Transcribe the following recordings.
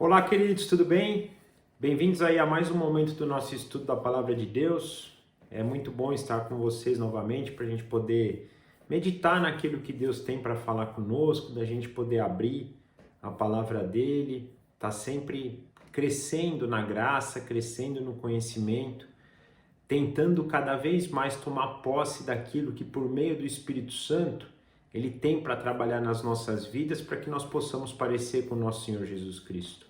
Olá, queridos, tudo bem? Bem-vindos aí a mais um momento do nosso estudo da Palavra de Deus. É muito bom estar com vocês novamente para a gente poder meditar naquilo que Deus tem para falar conosco, da gente poder abrir a palavra dele, tá sempre crescendo na graça, crescendo no conhecimento, tentando cada vez mais tomar posse daquilo que por meio do Espírito Santo ele tem para trabalhar nas nossas vidas para que nós possamos parecer com o nosso Senhor Jesus Cristo.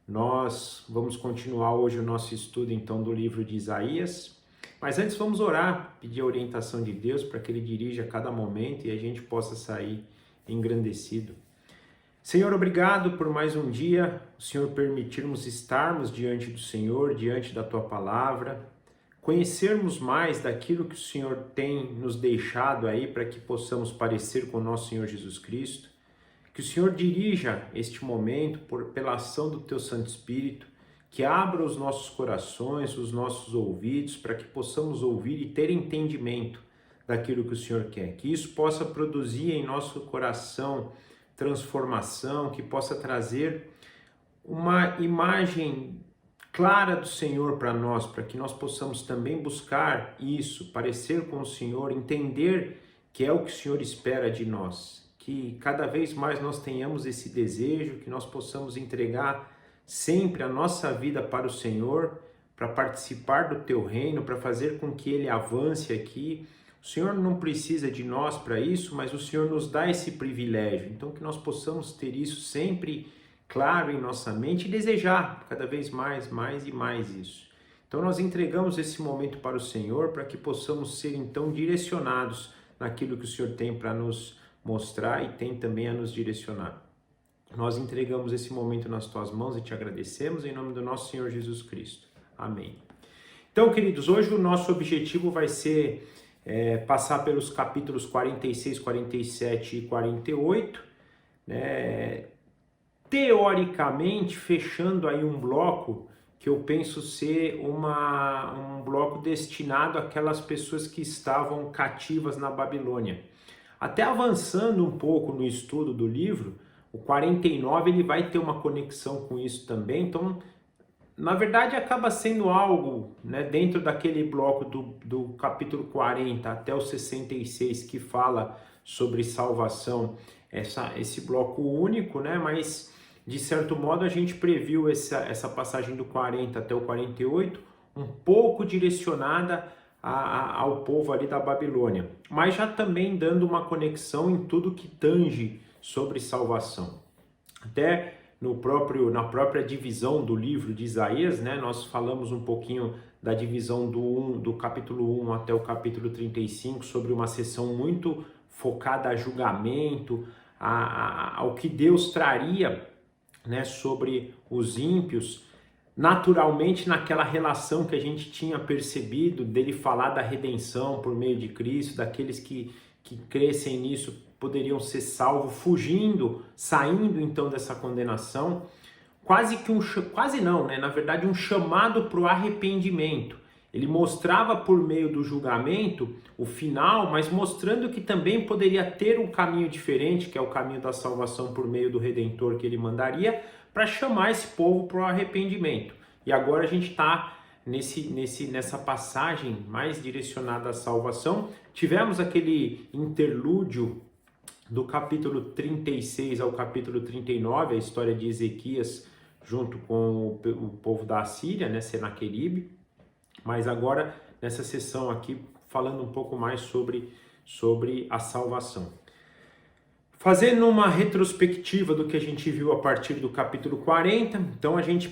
Nós vamos continuar hoje o nosso estudo então do livro de Isaías, mas antes vamos orar, pedir a orientação de Deus para que Ele dirija a cada momento e a gente possa sair engrandecido. Senhor, obrigado por mais um dia, o Senhor permitirmos estarmos diante do Senhor, diante da Tua Palavra, conhecermos mais daquilo que o Senhor tem nos deixado aí para que possamos parecer com o nosso Senhor Jesus Cristo. Que o Senhor dirija este momento pela ação do Teu Santo Espírito, que abra os nossos corações, os nossos ouvidos, para que possamos ouvir e ter entendimento daquilo que o Senhor quer. Que isso possa produzir em nosso coração transformação, que possa trazer uma imagem clara do Senhor para nós, para que nós possamos também buscar isso, parecer com o Senhor, entender que é o que o Senhor espera de nós. Que cada vez mais nós tenhamos esse desejo, que nós possamos entregar sempre a nossa vida para o Senhor, para participar do Teu reino, para fazer com que Ele avance aqui. O Senhor não precisa de nós para isso, mas o Senhor nos dá esse privilégio. Então que nós possamos ter isso sempre claro em nossa mente e desejar cada vez mais e mais isso. Então nós entregamos esse momento para o Senhor, para que possamos ser então direcionados naquilo que o Senhor tem para nos mostrar e tem também a nos direcionar. Nós entregamos esse momento nas Tuas mãos e Te agradecemos em nome do nosso Senhor Jesus Cristo. Amém. Então, queridos, hoje o nosso objetivo vai ser passar pelos capítulos 46, 47 e 48, né? Teoricamente, fechando aí um bloco que eu penso ser um bloco destinado àquelas pessoas que estavam cativas na Babilônia. Até avançando um pouco no estudo do livro, o 49 ele vai ter uma conexão com isso também, então, na verdade, acaba sendo algo, né, dentro daquele bloco do capítulo 40 até o 66, que fala sobre salvação, esse bloco único, né, mas, de certo modo, a gente previu essa passagem do 40 até o 48, um pouco direcionada ao povo ali da Babilônia, mas já também dando uma conexão em tudo que tange sobre salvação. Até na própria divisão do livro de Isaías, né, nós falamos um pouquinho da divisão do capítulo 1 até o capítulo 35, sobre uma sessão muito focada a julgamento, ao que Deus traria, né, sobre os ímpios, naturalmente naquela relação que a gente tinha percebido dele falar da redenção por meio de Cristo, daqueles que crescem nisso poderiam ser salvos, saindo então dessa condenação, quase não, né? Na verdade, um chamado para o arrependimento. Ele mostrava por meio do julgamento o final, mas mostrando que também poderia ter um caminho diferente, que é o caminho da salvação por meio do Redentor que ele mandaria, para chamar esse povo para o arrependimento. E agora a gente está nessa passagem mais direcionada à salvação. Tivemos aquele interlúdio do capítulo 36 ao capítulo 39, a história de Ezequias junto com o povo da Assíria, né, Senaqueribe. Mas agora, nessa sessão aqui, falando um pouco mais sobre a salvação. Fazendo uma retrospectiva do que a gente viu a partir do capítulo 40, então a gente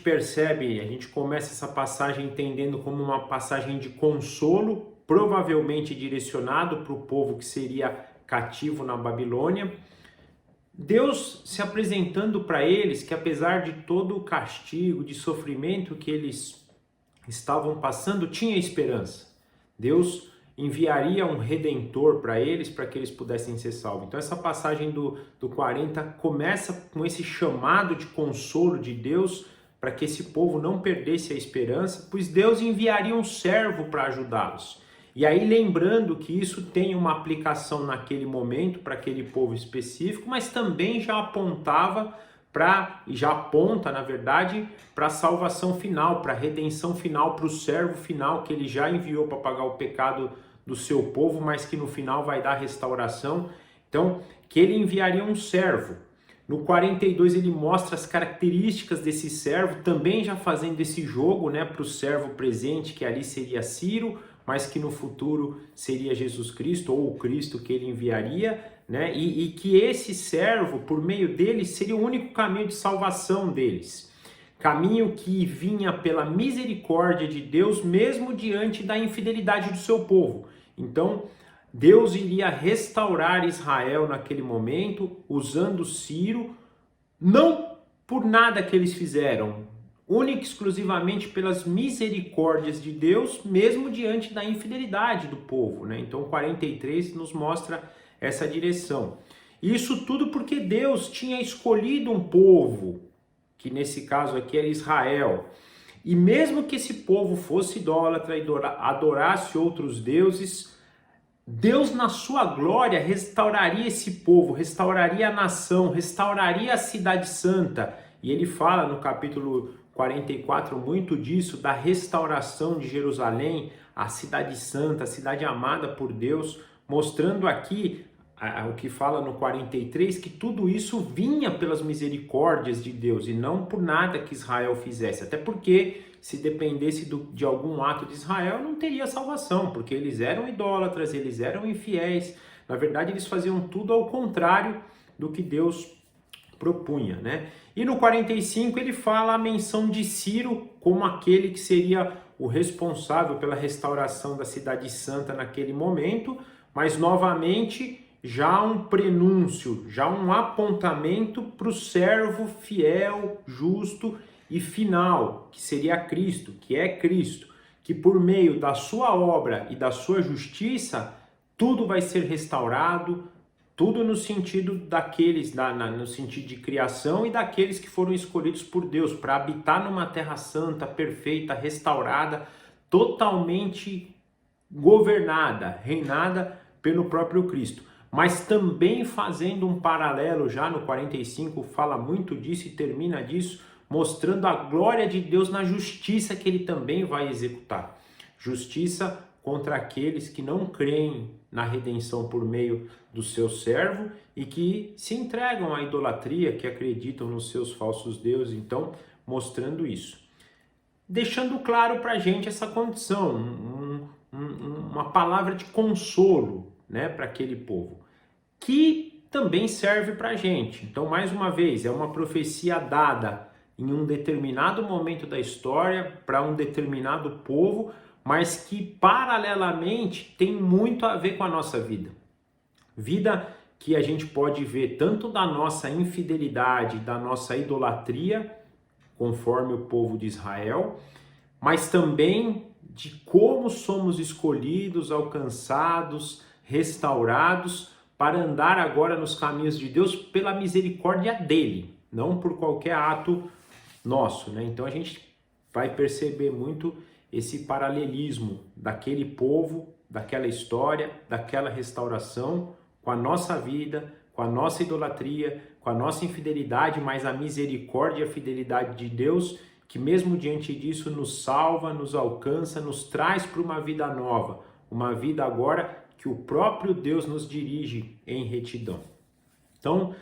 começa essa passagem entendendo como uma passagem de consolo, provavelmente direcionado para o povo que seria cativo na Babilônia. Deus se apresentando para eles que, apesar de todo o castigo, de sofrimento que eles estavam passando, tinha esperança. Deus enviaria um redentor para eles, para que eles pudessem ser salvos. Então essa passagem do 40 começa com esse chamado de consolo de Deus para que esse povo não perdesse a esperança, pois Deus enviaria um servo para ajudá-los. E aí lembrando que isso tem uma aplicação naquele momento para aquele povo específico, mas também já apontava e já aponta, na verdade, para a salvação final, para a redenção final, para o servo final que ele já enviou para pagar o pecado do seu povo, mas que no final vai dar restauração. Então, que ele enviaria um servo. No 42 ele mostra as características desse servo, também já fazendo esse jogo, né, para o servo presente, que ali seria Ciro, mas que no futuro seria Jesus Cristo, ou o Cristo que ele enviaria, né, e que esse servo, por meio dele, seria o único caminho de salvação deles. Caminho que vinha pela misericórdia de Deus, mesmo diante da infidelidade do seu povo. Então, Deus iria restaurar Israel naquele momento, usando Ciro, não por nada que eles fizeram, única e exclusivamente pelas misericórdias de Deus, mesmo diante da infidelidade do povo, né? Então, 43 nos mostra essa direção. Isso tudo porque Deus tinha escolhido um povo, que nesse caso aqui era Israel. E mesmo que esse povo fosse idólatra e adorasse outros deuses, Deus, na sua glória, restauraria esse povo, restauraria a nação, restauraria a cidade santa. E ele fala no capítulo 44 muito disso, da restauração de Jerusalém, a cidade santa, a cidade amada por Deus, mostrando aqui o que fala no 43, que tudo isso vinha pelas misericórdias de Deus e não por nada que Israel fizesse. Até porque, se dependesse de algum ato de Israel, não teria salvação, porque eles eram idólatras, eles eram infiéis. Na verdade, eles faziam tudo ao contrário do que Deus propunha, né? E no 45 ele fala a menção de Ciro como aquele que seria o responsável pela restauração da cidade santa naquele momento, mas novamente já um prenúncio, já um apontamento para o servo fiel, justo e final, que seria Cristo, que é Cristo, que por meio da sua obra e da sua justiça, tudo vai ser restaurado, tudo no sentido daqueles, no sentido de criação e daqueles que foram escolhidos por Deus para habitar numa terra santa, perfeita, restaurada, totalmente governada, reinada pelo próprio Cristo. Mas também fazendo um paralelo, já no 45 fala muito disso e termina disso, mostrando a glória de Deus na justiça que ele também vai executar. Justiça contra aqueles que não creem na redenção por meio do seu servo e que se entregam à idolatria, que acreditam nos seus falsos deuses, então mostrando isso. Deixando claro para a gente essa condição, uma palavra de consolo, né, para aquele povo, que também serve para a gente. Então, mais uma vez, é uma profecia dada em um determinado momento da história para um determinado povo, mas que paralelamente tem muito a ver com a nossa vida. Vida que a gente pode ver tanto da nossa infidelidade, da nossa idolatria, conforme o povo de Israel, mas também de como somos escolhidos, alcançados, restaurados para andar agora nos caminhos de Deus pela misericórdia dele, não por qualquer ato nosso, né? Então a gente vai perceber muito esse paralelismo daquele povo, daquela história, daquela restauração com a nossa vida, com a nossa idolatria, com a nossa infidelidade, mas a misericórdia e a fidelidade de Deus, que mesmo diante disso nos salva, nos alcança, nos traz para uma vida nova, uma vida agora que o próprio Deus nos dirige em retidão. Então,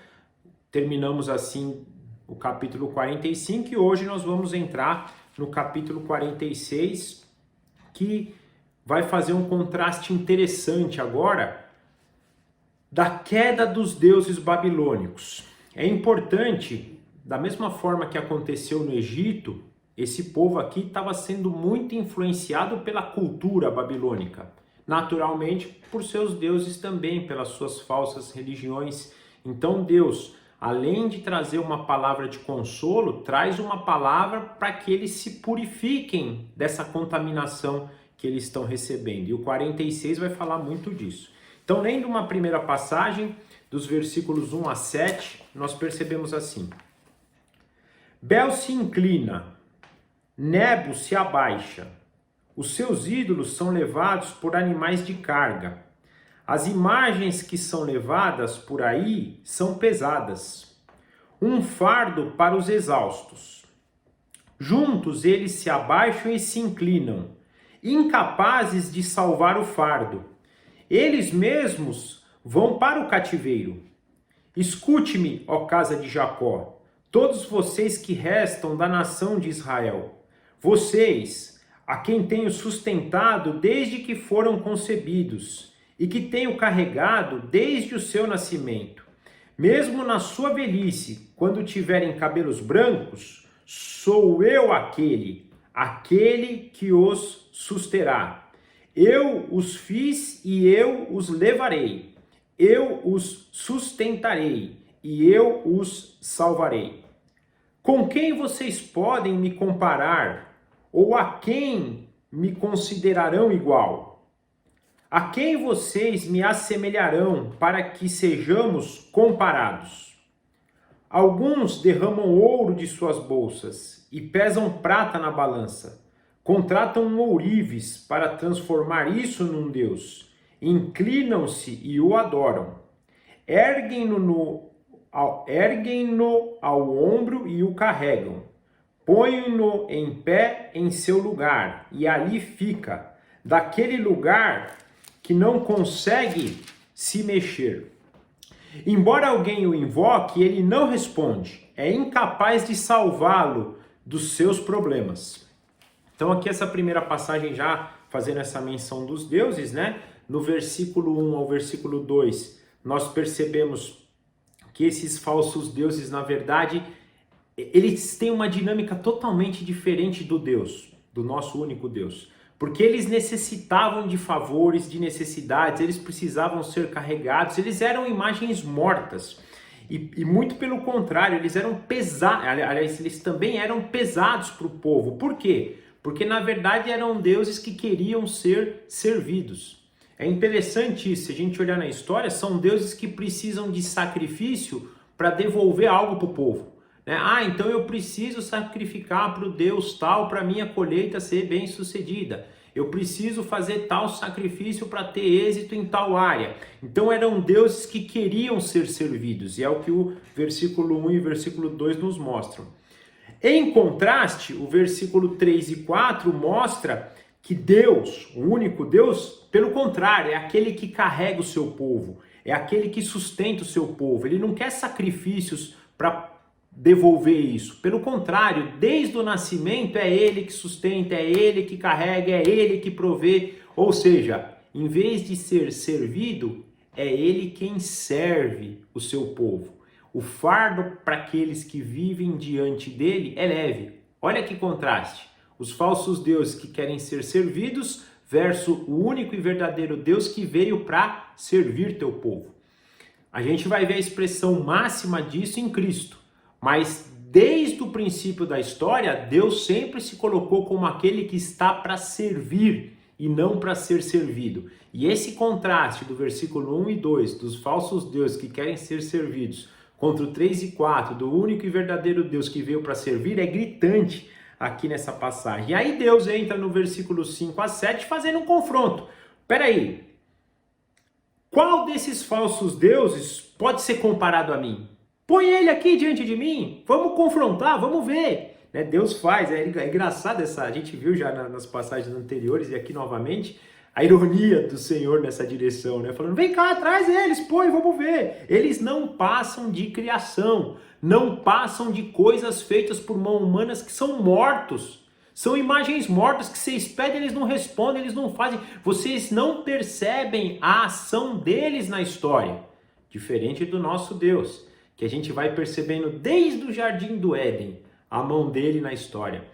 terminamos assim o capítulo 45 e hoje nós vamos entrar no capítulo 46, que vai fazer um contraste interessante agora da queda dos deuses babilônicos. É importante, da mesma forma que aconteceu no Egito, esse povo aqui estava sendo muito influenciado pela cultura babilônica. Naturalmente, por seus deuses também, pelas suas falsas religiões. Então Deus, além de trazer uma palavra de consolo, traz uma palavra para que eles se purifiquem dessa contaminação que eles estão recebendo. E o 46 vai falar muito disso. Então, lendo uma primeira passagem, dos versículos 1 a 7, nós percebemos assim: Bel se inclina, Nebo se abaixa, os seus ídolos são levados por animais de carga. As imagens que são levadas por aí são pesadas. um fardo para os exaustos. Juntos eles se abaixam e se inclinam, incapazes de salvar o fardo. Eles mesmos vão para o cativeiro. Escute-me, ó casa de Jacó, todos vocês que restam da nação de Israel. Vocês, a quem tenho sustentado desde que foram concebidos, e que tenho carregado desde o seu nascimento. Mesmo na sua velhice, quando tiverem cabelos brancos, sou eu aquele que os susterá. Eu os fiz e eu os levarei. Eu os sustentarei e eu os salvarei. Com quem vocês podem me comparar? Ou a quem me considerarão igual? A quem vocês me assemelharão para que sejamos comparados? Alguns derramam ouro de suas bolsas e pesam prata na balança. Contratam um ourives para transformar isso num deus. Inclinam-se e o adoram. Erguem-no ao ombro e o carregam. Põem-no em pé em seu lugar e ali fica, daquele lugar que não consegue se mexer. Embora alguém o invoque, ele não responde. É incapaz de salvá-lo dos seus problemas. Então aqui essa primeira passagem já fazendo essa menção dos deuses, né? No versículo 1 ao versículo 2, nós percebemos que esses falsos deuses, na verdade, eles têm uma dinâmica totalmente diferente do Deus, do nosso único Deus. Porque eles necessitavam de favores, de necessidades, eles precisavam ser carregados, eles eram imagens mortas. E muito pelo contrário, eles eram pesados, aliás, eles também eram pesados para o povo. Por quê? Porque na verdade eram deuses que queriam ser servidos. É interessante isso, se a gente olhar na história, são deuses que precisam de sacrifício para devolver algo para o povo. Então eu preciso sacrificar para o Deus tal para minha colheita ser bem sucedida. Eu preciso fazer tal sacrifício para ter êxito em tal área. Então eram deuses que queriam ser servidos. E é o que o versículo 1 e o versículo 2 nos mostram. Em contraste, o versículo 3 e 4 mostra que Deus, o único Deus, pelo contrário, é aquele que carrega o seu povo. É aquele que sustenta o seu povo. Ele não quer sacrifícios para devolver isso. Pelo contrário, desde o nascimento é ele que sustenta, é ele que carrega, é ele que provê. Ou seja, em vez de ser servido, é ele quem serve o seu povo. O fardo para aqueles que vivem diante dele é leve. Olha que contraste. Os falsos deuses que querem ser servidos versus o único e verdadeiro Deus que veio para servir teu povo. A gente vai ver a expressão máxima disso em Cristo. Mas desde o princípio da história, Deus sempre se colocou como aquele que está para servir e não para ser servido. E esse contraste do versículo 1 e 2, dos falsos deuses que querem ser servidos, contra o 3 e 4, do único e verdadeiro Deus que veio para servir, é gritante aqui nessa passagem. E aí Deus entra no versículo 5 a 7 fazendo um confronto. Peraí, qual desses falsos deuses pode ser comparado a mim? Põe ele aqui diante de mim, vamos confrontar, vamos ver. Deus faz, é engraçado a gente viu já nas passagens anteriores e aqui novamente, a ironia do Senhor nessa direção, falando, vem cá, traz eles, põe, vamos ver. Eles não passam de criação, não passam de coisas feitas por mãos humanas que são mortos. São imagens mortas que vocês pedem, eles não respondem, eles não fazem. Vocês não percebem a ação deles na história, diferente do nosso Deus, que a gente vai percebendo desde o Jardim do Éden, a mão dele na história,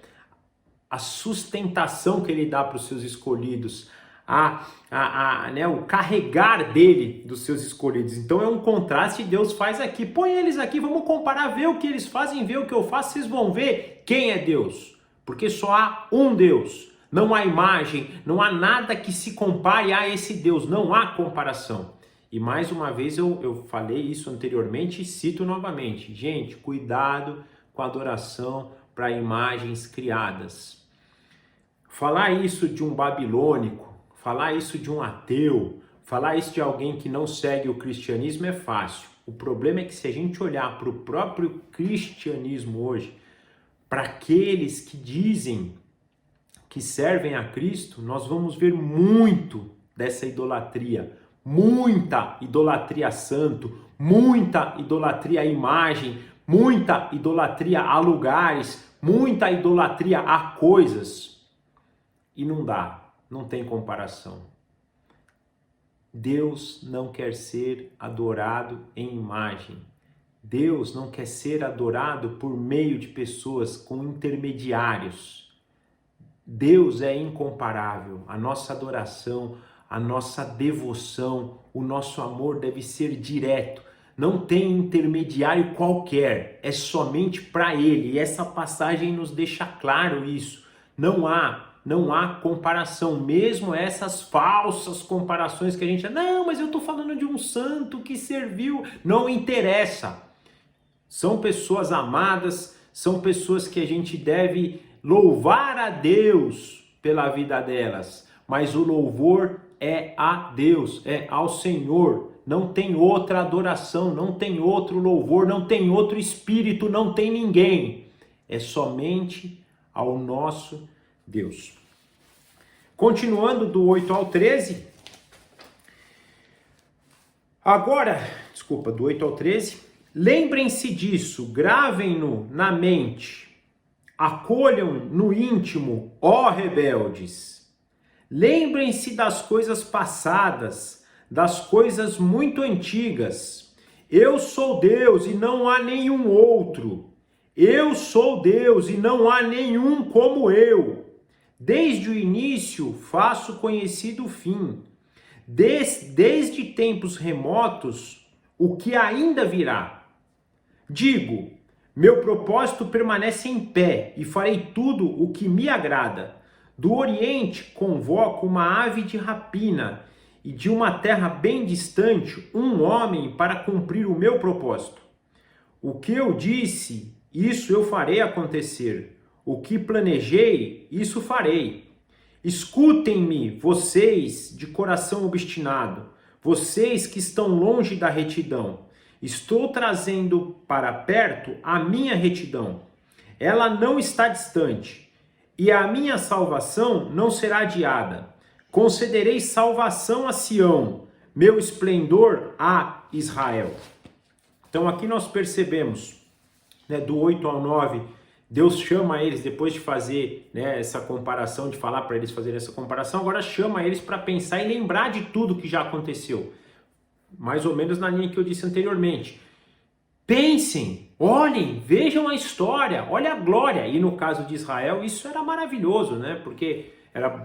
a sustentação que ele dá para os seus escolhidos, o carregar dele dos seus escolhidos. Então é um contraste que Deus faz aqui. Põe eles aqui, vamos comparar, ver o que eles fazem, ver o que eu faço, vocês vão ver quem é Deus. Porque só há um Deus, não há imagem, não há nada que se compare a esse Deus, não há comparação. E mais uma vez eu falei isso anteriormente e cito novamente. Gente, cuidado com a adoração para imagens criadas. Falar isso de um babilônico, falar isso de um ateu, falar isso de alguém que não segue o cristianismo é fácil. O problema é que se a gente olhar para o próprio cristianismo hoje, para aqueles que dizem que servem a Cristo, nós vamos ver muito dessa idolatria, muita idolatria a santo, muita idolatria à imagem, muita idolatria a lugares, muita idolatria a coisas. E não dá, não tem comparação. Deus não quer ser adorado em imagem. Deus não quer ser adorado por meio de pessoas com intermediários. Deus é incomparável. A nossa adoração, a nossa devoção, o nosso amor deve ser direto. Não tem intermediário qualquer, é somente para Ele. E essa passagem nos deixa claro isso. Não há comparação, mesmo essas falsas comparações que a gente... Não, mas eu estou falando de um santo que serviu. Não interessa. São pessoas amadas, são pessoas que a gente deve louvar a Deus pela vida delas. Mas o louvor é a Deus, é ao Senhor. Não tem outra adoração, não tem outro louvor, não tem outro espírito, não tem ninguém. É somente ao nosso Deus. Continuando do 8 ao 13. Agora, do 8 ao 13. Lembrem-se disso, gravem-no na mente. Acolham no íntimo, ó rebeldes. Lembrem-se das coisas passadas, das coisas muito antigas. Eu sou Deus e não há nenhum outro. Eu sou Deus e não há nenhum como eu. Desde o início faço conhecido o fim. Desde tempos remotos, o que ainda virá. Digo, meu propósito permanece em pé e farei tudo o que me agrada. Do Oriente convoco uma ave de rapina e de uma terra bem distante um homem para cumprir o meu propósito. O que eu disse, isso eu farei acontecer. O que planejei, isso farei. Escutem-me, vocês de coração obstinado, vocês que estão longe da retidão. Estou trazendo para perto a minha retidão. Ela não está distante. E a minha salvação não será adiada. Concederei salvação a Sião, meu esplendor a Israel. Então aqui nós percebemos, do 8 ao 9, Deus chama eles, depois de fazer essa comparação, de falar para eles fazerem essa comparação, agora chama eles para pensar e lembrar de tudo que já aconteceu. Mais ou menos na linha que eu disse anteriormente. Pensem, olhem, vejam a história, olha a glória. E no caso de Israel, isso era maravilhoso, porque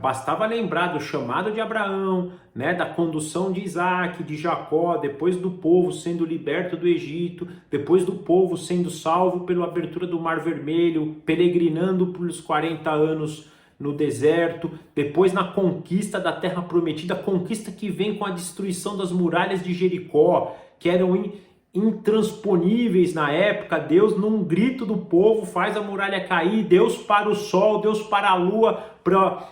bastava lembrar do chamado de Abraão, da condução de Isaac, de Jacó, depois do povo sendo liberto do Egito, depois do povo sendo salvo pela abertura do Mar Vermelho, peregrinando pelos 40 anos no deserto, depois na conquista da Terra Prometida, conquista que vem com a destruição das muralhas de Jericó, que eram intransponíveis na época. Deus, num grito do povo, faz a muralha cair. Deus para o sol, Deus para a lua, para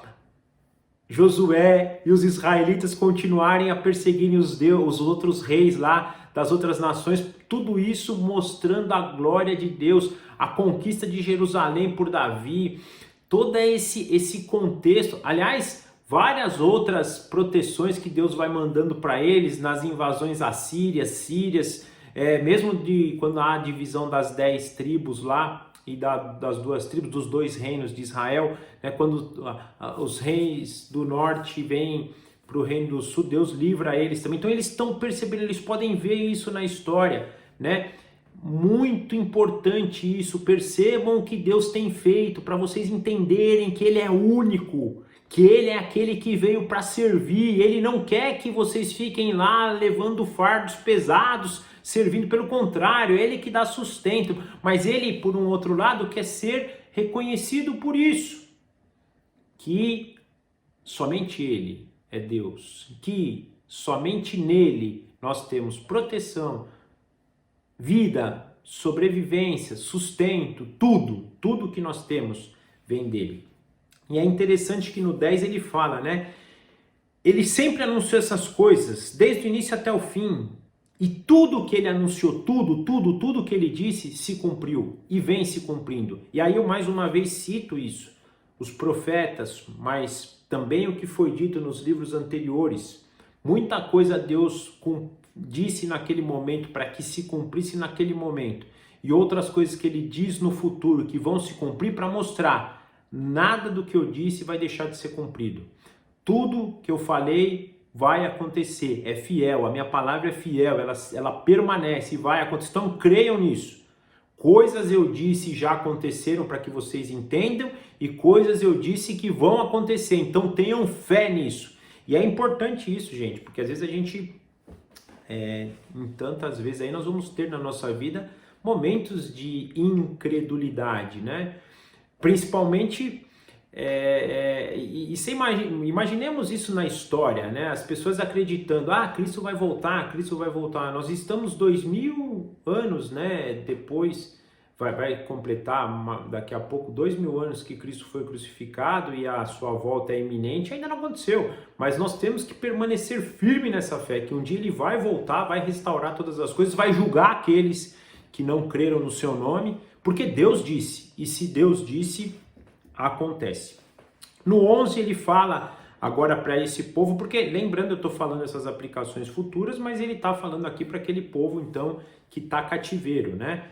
Josué e os israelitas continuarem a perseguirem os outros reis lá das outras nações. Tudo isso mostrando a glória de Deus, a conquista de Jerusalém por Davi, todo esse contexto. Aliás, várias outras proteções que Deus vai mandando para eles nas invasões assírias, sírias, mesmo quando há a divisão das 10 tribos lá e das 2 tribos, dos 2 reinos de Israel, quando os reis do norte vêm para o reino do sul, Deus livra eles também. Então eles estão percebendo, eles podem ver isso na história, Muito importante isso. Percebam o que Deus tem feito, para vocês entenderem que Ele é único, que Ele é aquele que veio para servir. Ele não quer que vocês fiquem lá levando fardos pesados, servindo. Pelo contrário, Ele que dá sustento. Mas Ele, por um outro lado, quer ser reconhecido por isso, que somente Ele é Deus, que somente nele nós temos proteção, vida, sobrevivência, sustento, tudo que nós temos vem dele. E é interessante que no 10 ele fala, Ele sempre anunciou essas coisas, desde o início até o fim, E tudo que ele anunciou, tudo que ele disse se cumpriu e vem se cumprindo. E aí eu mais uma vez cito isso. Os profetas, mas também o que foi dito nos livros anteriores. Muita coisa Deus disse naquele momento para que se cumprisse naquele momento. E outras coisas que ele diz no futuro que vão se cumprir para mostrar. Nada do que eu disse vai deixar de ser cumprido. Tudo que eu falei vai acontecer, é fiel, a minha palavra é fiel, ela permanece e vai acontecer. Então creiam nisso. Coisas eu disse já aconteceram para que vocês entendam e coisas eu disse que vão acontecer. Então tenham fé nisso. E é importante isso, gente, porque às vezes a gente, em tantas vezes aí nós vamos ter na nossa vida momentos de incredulidade, né? Principalmente, imaginemos isso na história, né? As pessoas acreditando, Cristo vai voltar, Cristo vai voltar. Nós estamos 2000 anos, né? Depois vai completar daqui a pouco 2000 anos que Cristo foi crucificado e a sua volta é iminente. Ainda não aconteceu, mas nós temos que permanecer firme nessa fé, que um dia ele vai voltar, vai restaurar todas as coisas, vai julgar aqueles que não creram no seu nome, porque Deus disse, e se Deus disse, acontece. No 11 ele fala agora para esse povo, porque lembrando, eu estou falando essas aplicações futuras, mas ele está falando aqui para aquele povo então que está cativeiro, né?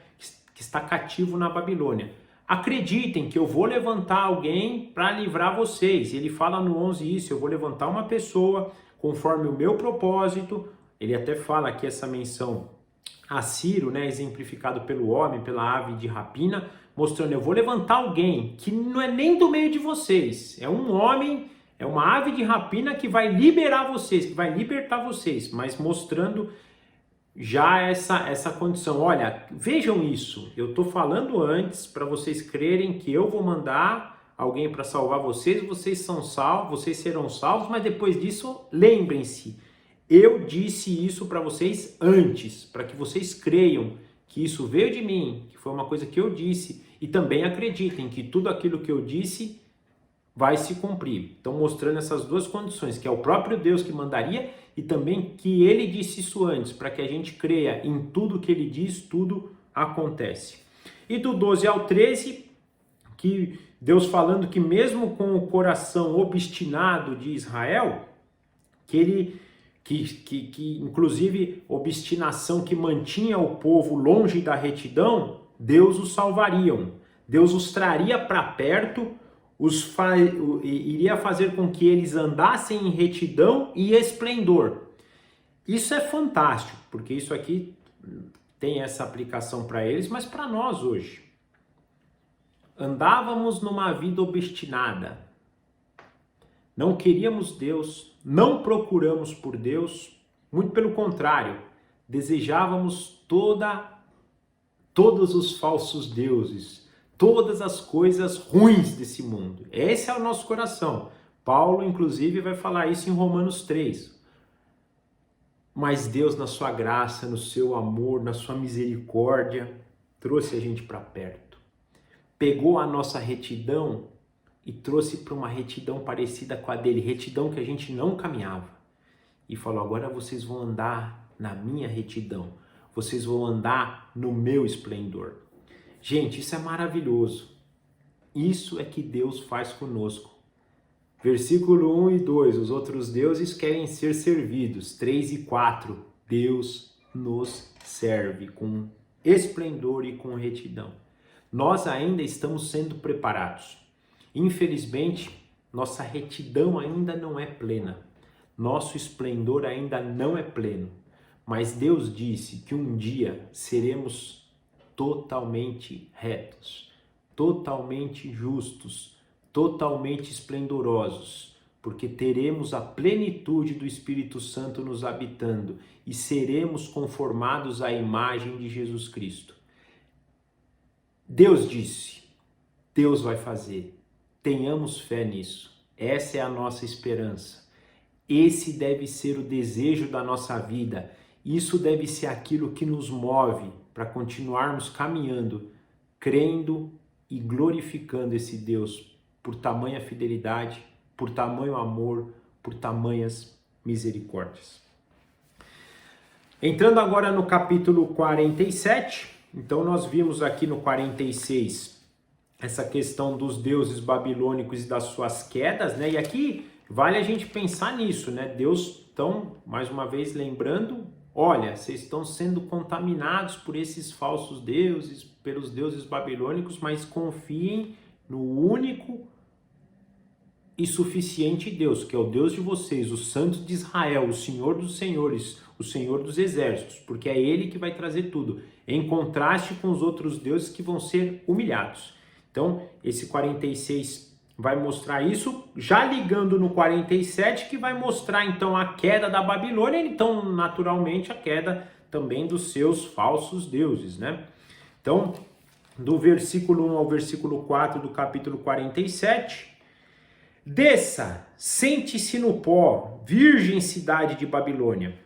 Que está cativo na Babilônia. Acreditem que eu vou levantar alguém para livrar vocês. Ele fala no 11 isso, eu vou levantar uma pessoa conforme o meu propósito. Ele até fala aqui essa menção a Ciro, né, exemplificado pelo homem, pela ave de rapina, mostrando, eu vou levantar alguém que não é nem do meio de vocês, é um homem, é uma ave de rapina que vai liberar vocês, que vai libertar vocês, mas mostrando já essa condição. Olha, vejam isso, eu estou falando antes para vocês crerem que eu vou mandar alguém para salvar vocês, vocês são salvos, vocês serão salvos, mas depois disso, lembrem-se, eu disse isso para vocês antes, para que vocês creiam que isso veio de mim, que foi uma coisa que eu disse, e também acreditem que tudo aquilo que eu disse vai se cumprir. Então, mostrando essas duas condições, que é o próprio Deus que mandaria e também que ele disse isso antes, para que a gente creia em tudo que ele diz, tudo acontece. E do 12 ao 13, que Deus falando que mesmo com o coração obstinado de Israel, que inclusive obstinação que mantinha o povo longe da retidão, Deus os salvaria. Deus os traria para perto, iria fazer com que eles andassem em retidão e esplendor. Isso é fantástico, porque isso aqui tem essa aplicação para eles, mas para nós hoje. Andávamos numa vida obstinada. Não queríamos Deus, não procuramos por Deus, muito pelo contrário, desejávamos todos os falsos deuses, todas as coisas ruins desse mundo. Esse é o nosso coração. Paulo, inclusive, vai falar isso em Romanos 3. Mas Deus, na sua graça, no seu amor, na sua misericórdia, trouxe a gente para perto. Pegou a nossa retidão e trouxe para uma retidão parecida com a dele, retidão que a gente não caminhava. E falou, agora vocês vão andar na minha retidão, vocês vão andar no meu esplendor. Gente, isso é maravilhoso. Isso é que Deus faz conosco. Versículo 1 e 2, os outros deuses querem ser servidos. 3 e 4, Deus nos serve com esplendor e com retidão. Nós ainda estamos sendo preparados. Infelizmente, nossa retidão ainda não é plena. Nosso esplendor ainda não é pleno. Mas Deus disse que um dia seremos totalmente retos, totalmente justos, totalmente esplendorosos, porque teremos a plenitude do Espírito Santo nos habitando e seremos conformados à imagem de Jesus Cristo. Deus disse, Deus vai fazer. Tenhamos fé nisso. Essa é a nossa esperança. Esse deve ser o desejo da nossa vida. Isso deve ser aquilo que nos move para continuarmos caminhando, crendo e glorificando esse Deus por tamanha fidelidade, por tamanho amor, por tamanhas misericórdias. Entrando agora no capítulo 47, então nós vimos aqui no 46 essa questão dos deuses babilônicos e das suas quedas, né? E aqui vale a gente pensar nisso, né? Deus, então, mais uma vez lembrando, olha, vocês estão sendo contaminados por esses falsos deuses, pelos deuses babilônicos, mas confiem no único e suficiente Deus, que é o Deus de vocês, o Santo de Israel, o Senhor dos Senhores, o Senhor dos Exércitos, porque é Ele que vai trazer tudo, em contraste com os outros deuses que vão ser humilhados. Então, esse 46 vai mostrar isso, já ligando no 47, que vai mostrar então a queda da Babilônia, então, naturalmente, a queda também dos seus falsos deuses, né? Então, do versículo 1 ao versículo 4 do capítulo 47, desça, sente-se no pó, virgem cidade de Babilônia.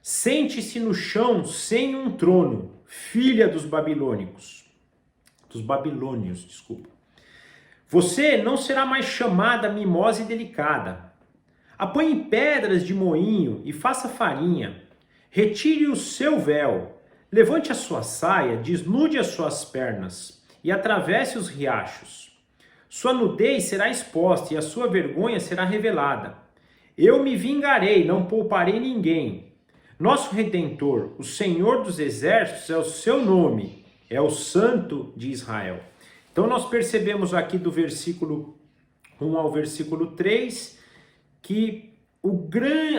Sente-se no chão sem um trono, filha dos babilônicos. Dos babilônios, desculpa. Você não será mais chamada mimosa e delicada. Apanhe pedras de moinho e faça farinha. Retire o seu véu. Levante a sua saia, desnude as suas pernas e atravesse os riachos. Sua nudez será exposta e a sua vergonha será revelada. Eu me vingarei, não pouparei ninguém. Nosso Redentor, o Senhor dos Exércitos, é o seu nome, é o Santo de Israel. Então nós percebemos aqui do versículo 1 ao versículo 3 que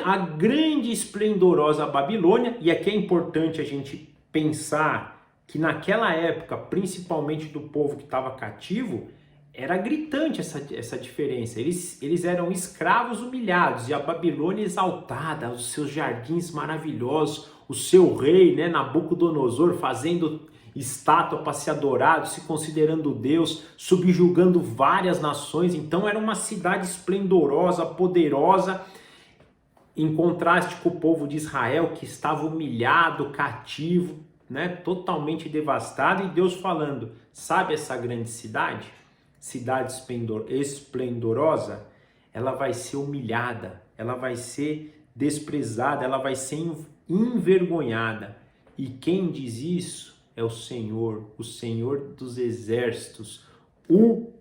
a grande e esplendorosa Babilônia, e aqui é importante a gente pensar que naquela época, principalmente do povo que estava cativo, era gritante essa diferença. Eles eram escravos humilhados e a Babilônia exaltada, os seus jardins maravilhosos, o seu rei, né, Nabucodonosor, fazendo estátua para ser adorado, se considerando Deus, subjugando várias nações. Então era uma cidade esplendorosa, poderosa, em contraste com o povo de Israel, que estava humilhado, cativo, né, totalmente devastado, e Deus falando, sabe essa grande cidade? Cidade esplendorosa, ela vai ser humilhada, ela vai ser desprezada, ela vai ser envergonhada. E quem diz isso é o Senhor dos Exércitos, o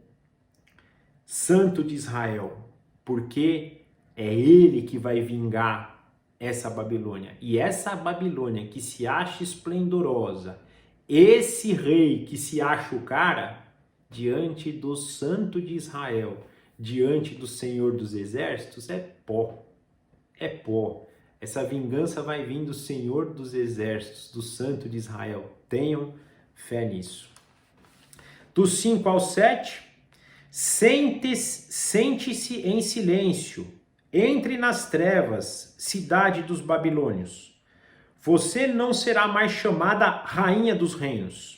Santo de Israel, porque é Ele que vai vingar essa Babilônia. E essa Babilônia que se acha esplendorosa, esse rei que se acha o cara, diante do Santo de Israel, diante do Senhor dos Exércitos, é pó. É pó. Essa vingança vai vir do Senhor dos Exércitos, do Santo de Israel. Tenham fé nisso. Do 5 ao 7, sente-se em silêncio, entre nas trevas, cidade dos babilônios. Você não será mais chamada rainha dos reinos.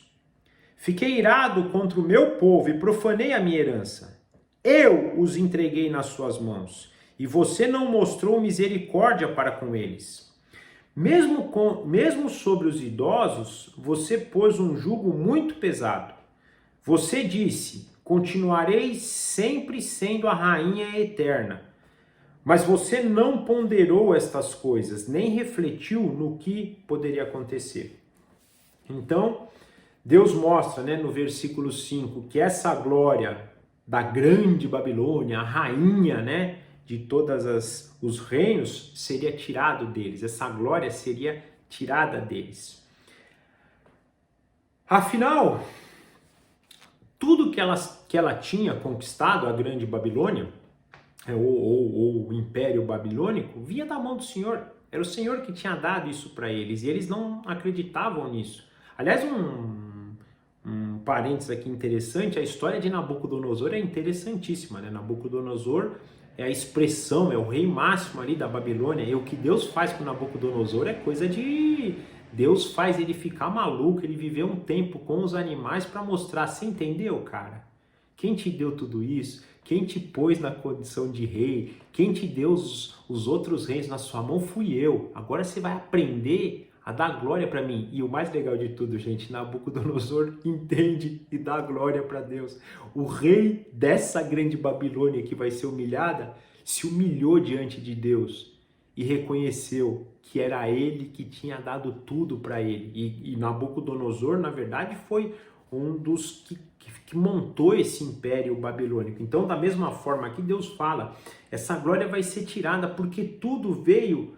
Fiquei irado contra o meu povo e profanei a minha herança. Eu os entreguei nas suas mãos, e você não mostrou misericórdia para com eles. Mesmo sobre os idosos, você pôs um jugo muito pesado. Você disse, continuarei sempre sendo a rainha eterna. Mas você não ponderou estas coisas, nem refletiu no que poderia acontecer. Então, Deus mostra, né, no versículo 5, que essa glória da grande Babilônia, a rainha, né, de todos os reinos, seria tirado deles. Essa glória seria tirada deles. Afinal, tudo que ela tinha conquistado, a grande Babilônia, ou o Império Babilônico, vinha da mão do Senhor. Era o Senhor que tinha dado isso para eles, e eles não acreditavam nisso. Aliás, um parênteses aqui interessante, a história de Nabucodonosor é interessantíssima, né? Nabucodonosor é a expressão, é o rei máximo ali da Babilônia, e o que Deus faz com Nabucodonosor é coisa de... Deus faz ele ficar maluco, ele viveu um tempo com os animais para mostrar, você entendeu, cara? Quem te deu tudo isso? Quem te pôs na condição de rei? Quem te deu os outros reis na sua mão fui eu. Agora você vai aprender a dar glória para mim. E o mais legal de tudo, gente, Nabucodonosor entende e dá glória para Deus. O rei dessa grande Babilônia que vai ser humilhada, se humilhou diante de Deus. e reconheceu que era ele que tinha dado tudo para ele. E Nabucodonosor, na verdade, foi um dos que montou esse império babilônico. Então, da mesma forma que Deus fala, essa glória vai ser tirada porque tudo veio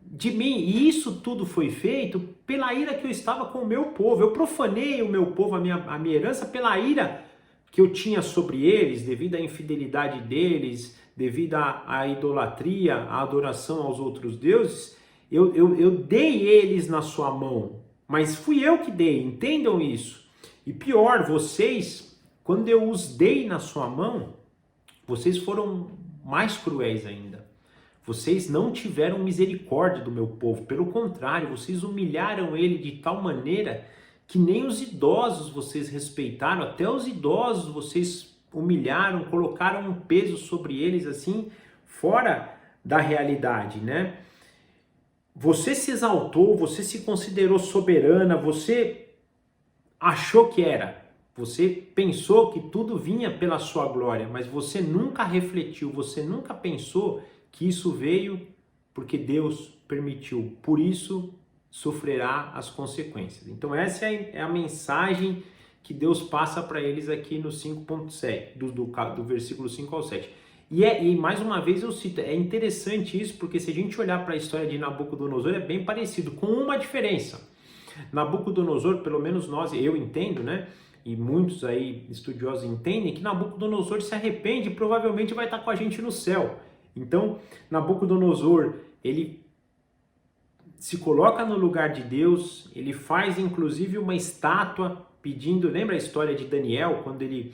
de mim, e isso tudo foi feito pela ira que eu estava com o meu povo. Eu profanei o meu povo, a minha herança, pela ira que eu tinha sobre eles, devido à infidelidade deles, devido à idolatria, à adoração aos outros deuses. Eu dei eles na sua mão, mas fui eu que dei, entendam isso. E pior, vocês, quando eu os dei na sua mão, vocês foram mais cruéis ainda. Vocês não tiveram misericórdia do meu povo, pelo contrário, vocês humilharam ele de tal maneira que nem os idosos vocês respeitaram, até os idosos vocês humilharam, colocaram um peso sobre eles assim, fora da realidade, né? Você se exaltou, você se considerou soberana, você achou que era, você pensou que tudo vinha pela sua glória, mas você nunca refletiu, você nunca pensou que isso veio porque Deus permitiu, por isso sofrerá as consequências. Então essa é a mensagem que Deus passa para eles aqui no 5.7, do versículo 5 ao 7. E mais uma vez eu cito, é interessante isso, porque se a gente olhar para a história de Nabucodonosor, é bem parecido, com uma diferença. Nabucodonosor, pelo menos eu entendo, né? E muitos aí estudiosos entendem que Nabucodonosor se arrepende e provavelmente vai estar com a gente no céu. Então, Nabucodonosor, ele se coloca no lugar de Deus, ele faz inclusive uma estátua pedindo, lembra a história de Daniel, quando ele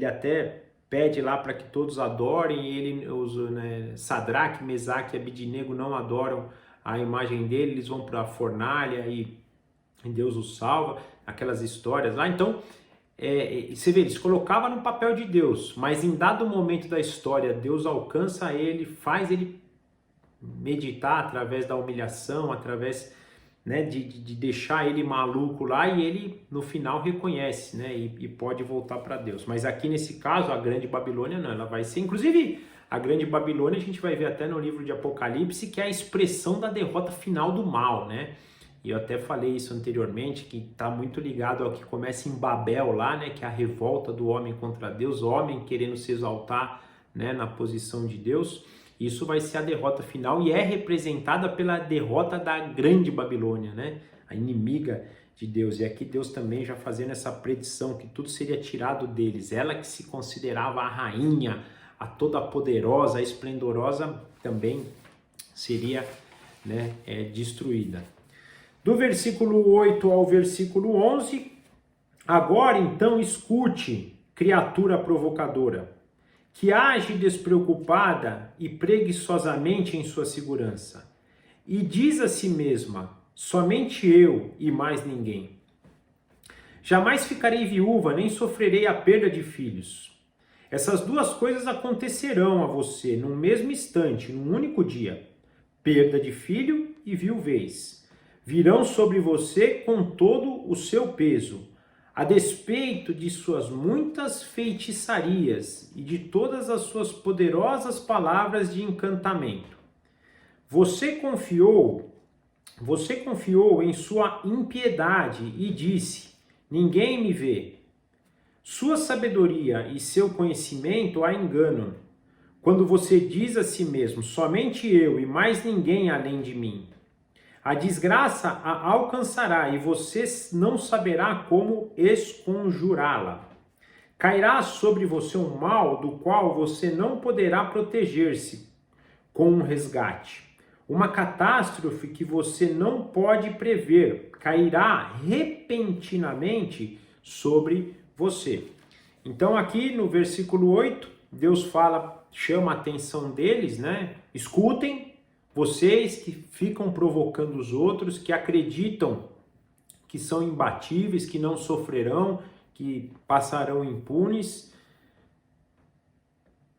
até pede lá para que todos adorem, e ele, Sadraque, Mesaque e Abidnego não adoram a imagem dele, eles vão para a fornalha e Deus os salva, aquelas histórias lá. Então, você vê, ele se colocava no papel de Deus, mas em dado momento da história, Deus alcança ele, faz ele meditar através da humilhação, através, né, de deixar ele maluco lá, e ele no final reconhece, né, e pode voltar para Deus. Mas aqui nesse caso, a Grande Babilônia não, ela vai ser, inclusive a Grande Babilônia a gente vai ver até no livro de Apocalipse, que é a expressão da derrota final do mal, né? E eu até falei isso anteriormente, que está muito ligado ao que começa em Babel lá, né, que é a revolta do homem contra Deus, o homem querendo se exaltar, né, na posição de Deus. Isso vai ser a derrota final e é representada pela derrota da Grande Babilônia, né, a inimiga de Deus. E aqui Deus também já fazendo essa predição que tudo seria tirado deles. Ela que se considerava a rainha, a toda poderosa, a esplendorosa, também seria, né, destruída. Do versículo 8 ao versículo 11, agora então escute, criatura provocadora, que age despreocupada e preguiçosamente em sua segurança, e diz a si mesma, somente eu e mais ninguém. Jamais ficarei viúva, nem sofrerei a perda de filhos. Essas duas coisas acontecerão a você no mesmo instante, num único dia, perda de filho e viuvez. Virão sobre você com todo o seu peso, a despeito de suas muitas feitiçarias e de todas as suas poderosas palavras de encantamento. Você confiou em sua impiedade e disse, ninguém me vê. Sua sabedoria e seu conhecimento a enganam. Quando você diz a si mesmo, somente eu e mais ninguém além de mim. A desgraça a alcançará e você não saberá como esconjurá-la. Cairá sobre você um mal do qual você não poderá proteger-se com um resgate. Uma catástrofe que você não pode prever cairá repentinamente sobre você. Então aqui no versículo 8, Deus fala, chama a atenção deles, né? Escutem, vocês que ficam provocando os outros, que acreditam que são imbatíveis, que não sofrerão, que passarão impunes,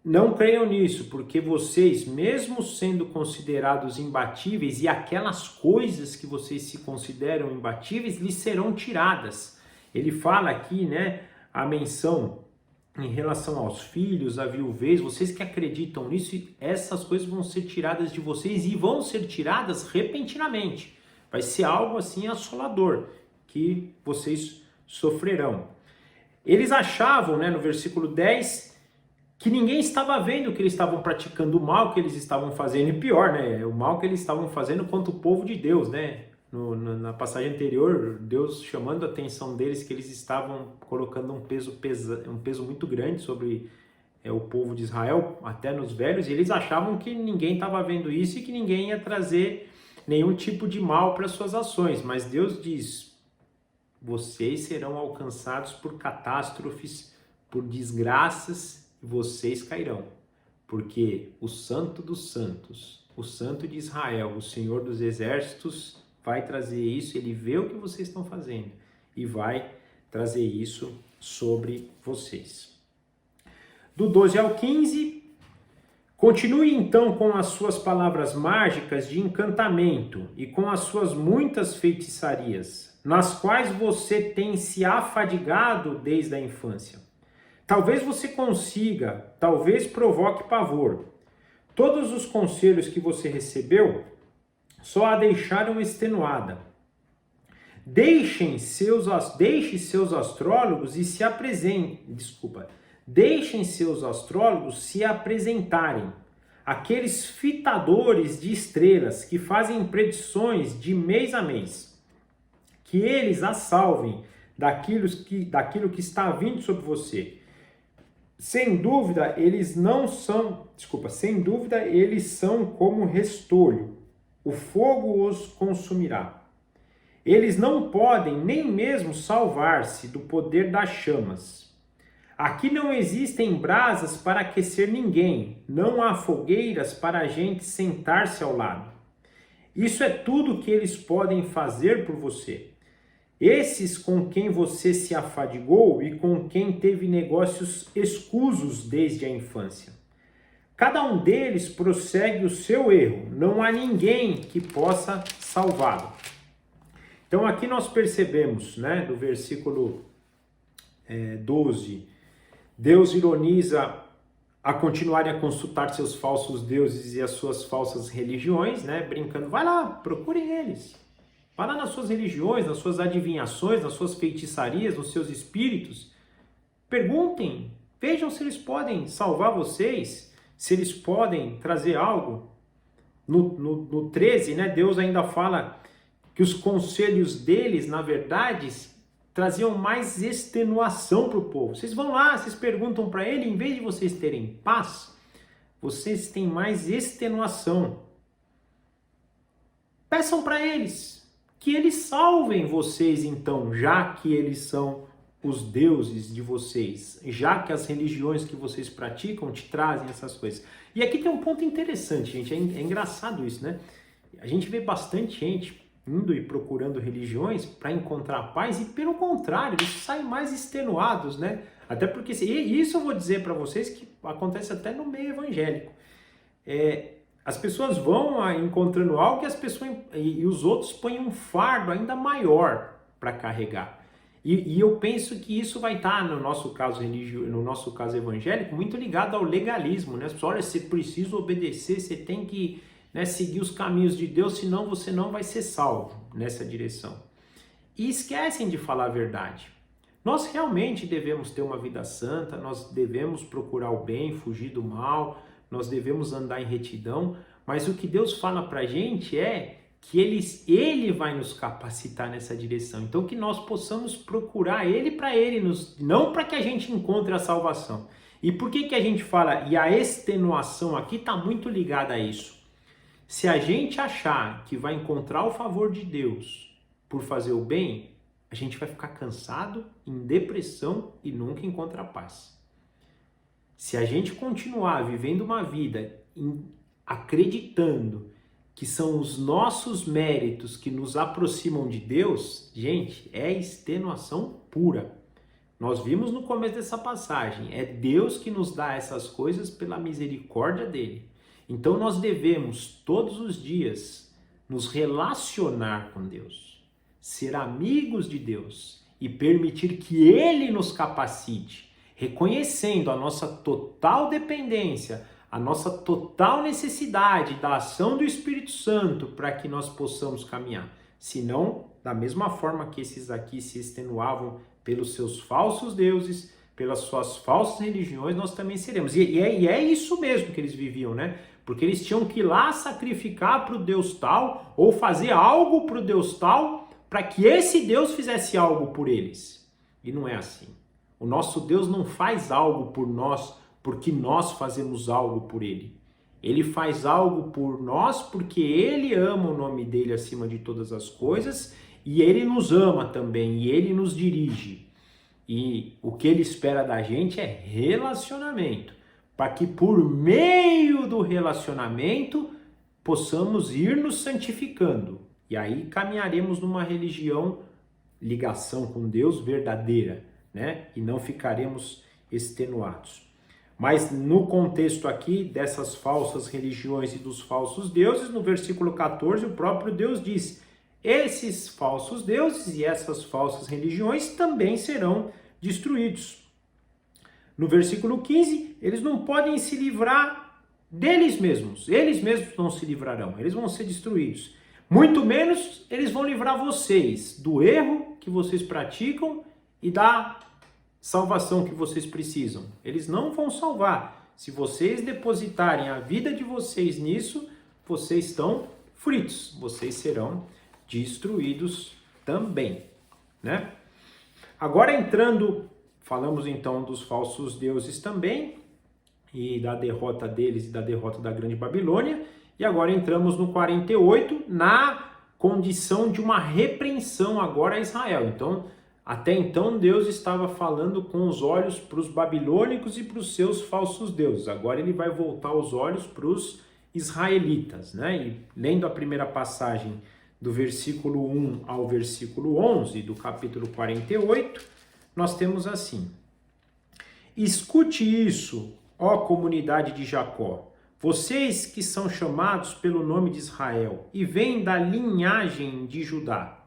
não creiam nisso, porque vocês, mesmo sendo considerados imbatíveis, e aquelas coisas que vocês se consideram imbatíveis, lhes serão tiradas. Ele fala aqui, né, a menção em relação aos filhos, à viuvez, vocês que acreditam nisso, essas coisas vão ser tiradas de vocês e vão ser tiradas repentinamente. Vai ser algo assim assolador que vocês sofrerão. Eles achavam, né, no versículo 10, que ninguém estava vendo que eles estavam praticando o mal que eles estavam fazendo, e pior, né, o mal que eles estavam fazendo contra o povo de Deus, né? Na passagem anterior, Deus chamando a atenção deles que eles estavam colocando um peso muito grande sobre o povo de Israel, até nos velhos, e eles achavam que ninguém estava vendo isso e que ninguém ia trazer nenhum tipo de mal para suas ações, mas Deus diz: vocês serão alcançados por catástrofes, por desgraças, e vocês cairão, porque o Santo dos Santos, o Santo de Israel, o Senhor dos Exércitos, vai trazer isso. Ele vê o que vocês estão fazendo e vai trazer isso sobre vocês. Do 12 ao 15, continue então com as suas palavras mágicas de encantamento e com as suas muitas feitiçarias, nas quais você tem se afadigado desde a infância. Talvez você consiga, talvez provoque pavor. Todos os conselhos que você recebeu só a deixaram extenuada. Deixem seus astrólogos se apresentarem. Aqueles fitadores de estrelas que fazem predições de mês a mês. Que eles a salvem daquilo que está vindo sobre você. Sem dúvida, eles são como restolho. O fogo os consumirá. Eles não podem nem mesmo salvar-se do poder das chamas. Aqui não existem brasas para aquecer ninguém, não há fogueiras para a gente sentar-se ao lado. Isso é tudo que eles podem fazer por você. Esses com quem você se afadigou e com quem teve negócios escusos desde a infância. Cada um deles prossegue o seu erro, não há ninguém que possa salvá-lo. Então aqui nós percebemos, né, do versículo 12, Deus ironiza a continuarem a consultar seus falsos deuses e as suas falsas religiões, né, brincando, vai lá, procurem eles. Vai lá nas suas religiões, nas suas adivinhações, nas suas feitiçarias, nos seus espíritos. Perguntem, vejam se eles podem salvar vocês, se eles podem trazer algo. No 13, né, Deus ainda fala que os conselhos deles, na verdade, traziam mais extenuação para o povo. Vocês vão lá, vocês perguntam para ele, em vez de vocês terem paz, vocês têm mais extenuação. Peçam para eles que eles salvem vocês então, já que eles são os deuses de vocês, já que as religiões que vocês praticam te trazem essas coisas. E aqui tem um ponto interessante, gente, é engraçado isso, né? A gente vê bastante gente indo e procurando religiões para encontrar paz e, pelo contrário, eles saem mais extenuados, né? Até porque, e isso eu vou dizer para vocês que acontece até no meio evangélico. As pessoas vão encontrando algo e os outros põem um fardo ainda maior para carregar. E eu penso que isso vai estar, no nosso caso no nosso caso evangélico, muito ligado ao legalismo, né? As pessoas, olha, você precisa obedecer, você tem que, né, seguir os caminhos de Deus, senão você não vai ser salvo nessa direção. E esquecem de falar a verdade. Nós realmente devemos ter uma vida santa, nós devemos procurar o bem, fugir do mal, nós devemos andar em retidão, mas o que Deus fala pra gente é que Ele vai nos capacitar nessa direção. Então que nós possamos procurar Ele para não para que a gente encontre a salvação. E por que a gente fala, e a extenuação aqui está muito ligada a isso. Se a gente achar que vai encontrar o favor de Deus por fazer o bem, a gente vai ficar cansado, em depressão e nunca encontra paz. Se a gente continuar vivendo uma vida acreditando que são os nossos méritos que nos aproximam de Deus, gente, é extenuação pura. Nós vimos no começo dessa passagem, é Deus que nos dá essas coisas pela misericórdia dele. Então nós devemos todos os dias nos relacionar com Deus, ser amigos de Deus e permitir que Ele nos capacite. reconhecendo a nossa total dependência, a nossa total necessidade da ação do Espírito Santo para que nós possamos caminhar. Senão, da mesma forma que esses aqui se extenuavam pelos seus falsos deuses, pelas suas falsas religiões, nós também seremos. E é isso mesmo que eles viviam, né? Porque eles tinham que ir lá sacrificar para o Deus tal, ou fazer algo para o Deus tal, para que esse Deus fizesse algo por eles. E não é assim. O nosso Deus não faz algo por nós porque nós fazemos algo por ele. Ele faz algo por nós porque ele ama o nome dele acima de todas as coisas e ele nos ama também e ele nos dirige. E o que ele espera da gente é relacionamento, para que por meio do relacionamento possamos ir nos santificando. E aí caminharemos numa religião, ligação com Deus verdadeira, né? E não ficaremos extenuados. Mas no contexto aqui dessas falsas religiões e dos falsos deuses, no versículo 14, o próprio Deus diz: esses falsos deuses e essas falsas religiões também serão destruídos. No versículo 15, eles não podem se livrar deles mesmos. Eles mesmos não se livrarão, eles vão ser destruídos. Muito menos eles vão livrar vocês do erro que vocês praticam e da salvação que vocês precisam. Eles não vão salvar. Se vocês depositarem a vida de vocês nisso, vocês estão fritos. Vocês serão destruídos também, né? Agora falamos então dos falsos deuses também, e da derrota deles e da derrota da Grande Babilônia, e agora entramos no 48, na condição de uma repreensão agora a Israel. Então, até então Deus estava falando com os olhos para os babilônicos e para os seus falsos deuses. Agora ele vai voltar os olhos para os israelitas, né? E lendo a primeira passagem do versículo 1 ao versículo 11 do capítulo 48, nós temos assim: escute isso, ó comunidade de Jacó, vocês que são chamados pelo nome de Israel e vêm da linhagem de Judá,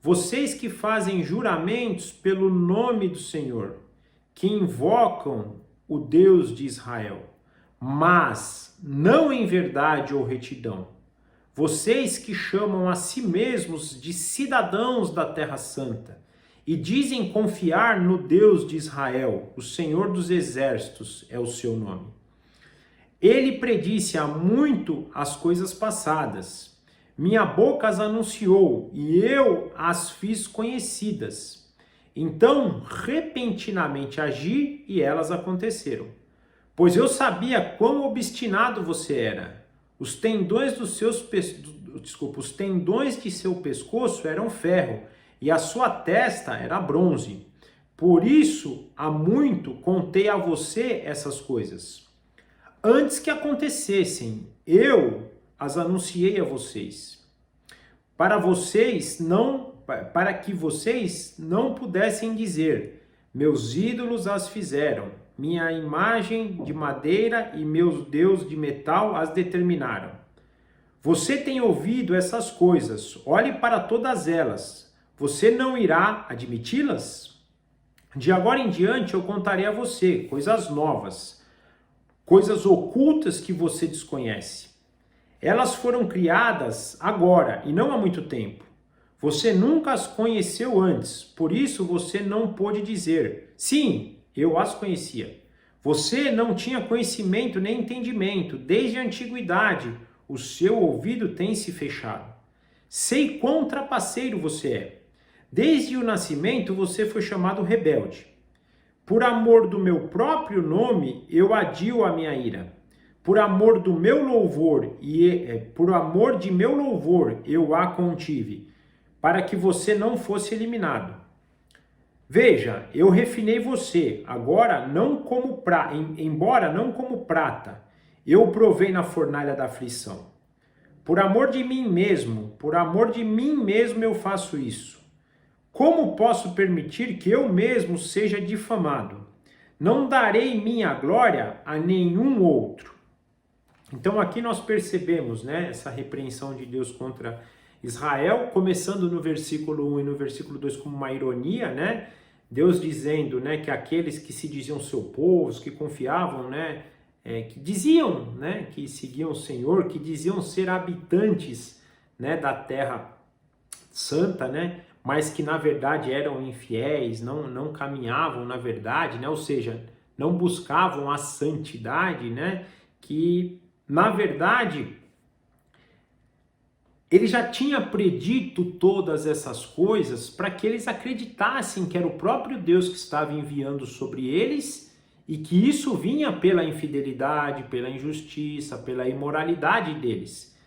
vocês que fazem juramentos pelo nome do Senhor, que invocam o Deus de Israel, mas não em verdade ou retidão, vocês que chamam a si mesmos de cidadãos da Terra Santa e dizem confiar no Deus de Israel, o Senhor dos Exércitos é o seu nome. Ele predisse há muito as coisas passadas. Minha boca as anunciou e eu as fiz conhecidas. Então, repentinamente agi e elas aconteceram. Pois eu sabia quão obstinado você era. Os tendões os tendões de seu pescoço eram ferro e a sua testa era bronze. Por isso, há muito contei a você essas coisas. Antes que acontecessem, eu as anunciei a vocês, para que vocês não pudessem dizer: meus ídolos as fizeram, minha imagem de madeira e meus deus de metal as determinaram. Você tem ouvido essas coisas, olhe para todas elas. Você não irá admiti-las? De agora em diante eu contarei a você coisas novas, coisas ocultas que você desconhece. Elas foram criadas agora e não há muito tempo. Você nunca as conheceu antes, por isso você não pôde dizer: sim, eu as conhecia. Você não tinha conhecimento nem entendimento, desde a antiguidade o seu ouvido tem se fechado. Sei quão trapaceiro você é. Desde o nascimento você foi chamado rebelde. Por amor do meu próprio nome, eu adio a minha ira. Por amor do meu louvor por amor de meu louvor, eu a contive, para que você não fosse eliminado. Veja, eu refinei você, agora embora não como prata, eu provei na fornalha da aflição. Por amor de mim mesmo eu faço isso. Como posso permitir que eu mesmo seja difamado? Não darei minha glória a nenhum outro. Então aqui nós percebemos, né, essa repreensão de Deus contra Israel, começando no versículo 1 e no versículo 2 como uma ironia, né? Deus dizendo, né, que aqueles que se diziam seu povo, que confiavam, né, que diziam, né, que seguiam o Senhor, que diziam ser habitantes, né, da terra santa, né, mas que na verdade eram infiéis, não caminhavam na verdade, né, ou seja, não buscavam a santidade, né, que na verdade ele já tinha predito todas essas coisas para que eles acreditassem que era o próprio Deus que estava enviando sobre eles e que isso vinha pela infidelidade, pela injustiça, pela imoralidade deles.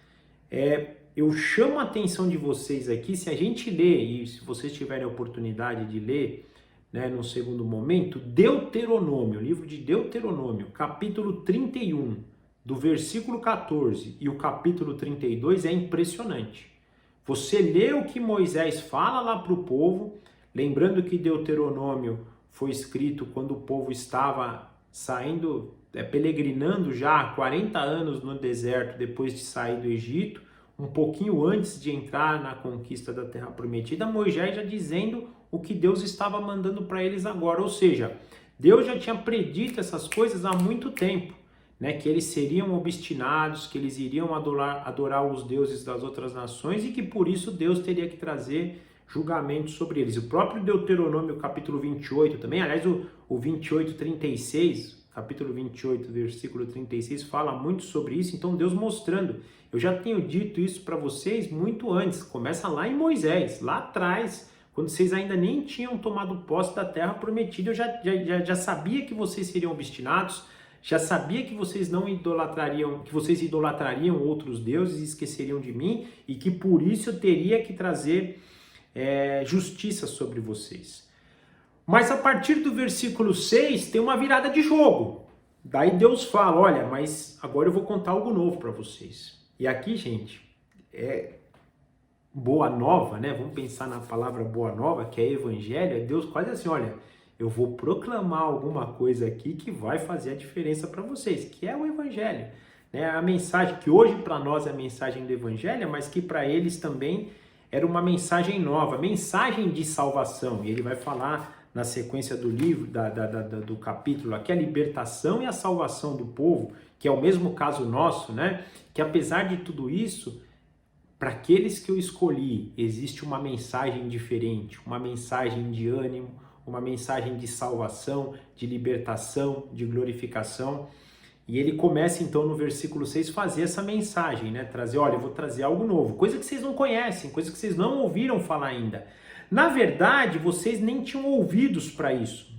Eu chamo a atenção de vocês aqui, se a gente ler, e se vocês tiverem a oportunidade de ler, né, no segundo momento, Deuteronômio, livro de Deuteronômio, capítulo 31, do versículo 14 e o capítulo 32 é impressionante. Você lê o que Moisés fala lá para o povo, lembrando que Deuteronômio foi escrito quando o povo estava saindo, peregrinando já há 40 anos no deserto depois de sair do Egito, um pouquinho antes de entrar na conquista da Terra Prometida, Moisés já dizendo o que Deus estava mandando para eles agora, ou seja, Deus já tinha predito essas coisas há muito tempo, né, que eles seriam obstinados, que eles iriam adorar os deuses das outras nações e que por isso Deus teria que trazer julgamento sobre eles. O próprio Deuteronômio capítulo 28 também, aliás o 28:36, capítulo 28, versículo 36, fala muito sobre isso, então Deus mostrando, eu já tenho dito isso para vocês muito antes, começa lá em Moisés, lá atrás, quando vocês ainda nem tinham tomado posse da terra prometida, eu já sabia que vocês seriam obstinados, já sabia que vocês não idolatrariam, que vocês idolatrariam outros deuses e esqueceriam de mim, e que por isso eu teria que trazer justiça sobre vocês. Mas a partir do versículo 6 tem uma virada de jogo. Daí Deus fala, olha, mas agora eu vou contar algo novo para vocês. E aqui, gente, boa nova, né? Vamos pensar na palavra boa nova, que é evangelho, é Deus quase assim, olha, eu vou proclamar alguma coisa aqui que vai fazer a diferença para vocês, que é o evangelho. Né? A mensagem que hoje para nós é a mensagem do evangelho, mas que para eles também era uma mensagem nova, mensagem de salvação. E ele vai falar na sequência do livro, do capítulo aqui, a libertação e a salvação do povo, que é o mesmo caso nosso, né? Que apesar de tudo isso, para aqueles que eu escolhi, existe uma mensagem diferente, uma mensagem de ânimo, uma mensagem de salvação, de libertação, de glorificação. E ele começa então no versículo 6 fazer essa mensagem, né? Trazer, olha, eu vou trazer algo novo, coisa que vocês não conhecem, coisa que vocês não ouviram falar ainda. Na verdade, vocês nem tinham ouvidos para isso.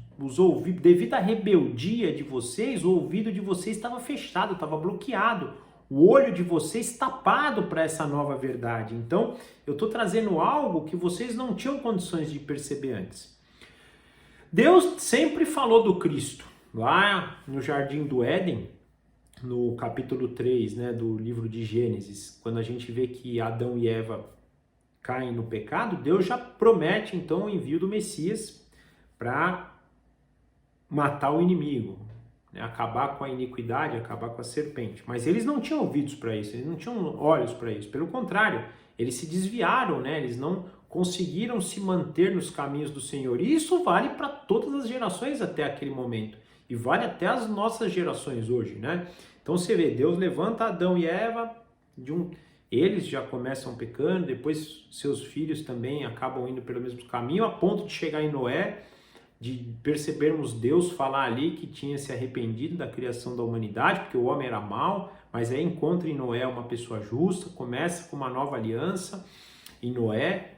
Devido à rebeldia de vocês, o ouvido de vocês estava fechado, estava bloqueado. O olho de vocês tapado para essa nova verdade. Então, eu estou trazendo algo que vocês não tinham condições de perceber antes. Deus sempre falou do Cristo. Lá no Jardim do Éden, no capítulo 3, né, do livro de Gênesis, quando a gente vê que Adão e Eva caem no pecado, Deus já promete então o envio do Messias para matar o inimigo, né, acabar com a iniquidade, acabar com a serpente. Mas eles não tinham ouvidos para isso, eles não tinham olhos para isso. Pelo contrário, eles se desviaram, né, eles não conseguiram se manter nos caminhos do Senhor. E isso vale para todas as gerações até aquele momento. E vale até as nossas gerações hoje, né? Então você vê, Deus levanta Adão e Eva, eles já começam pecando, depois seus filhos também acabam indo pelo mesmo caminho, a ponto de chegar em Noé, de percebermos Deus falar ali que tinha se arrependido da criação da humanidade, porque o homem era mau, mas aí encontra em Noé uma pessoa justa, começa com uma nova aliança em Noé.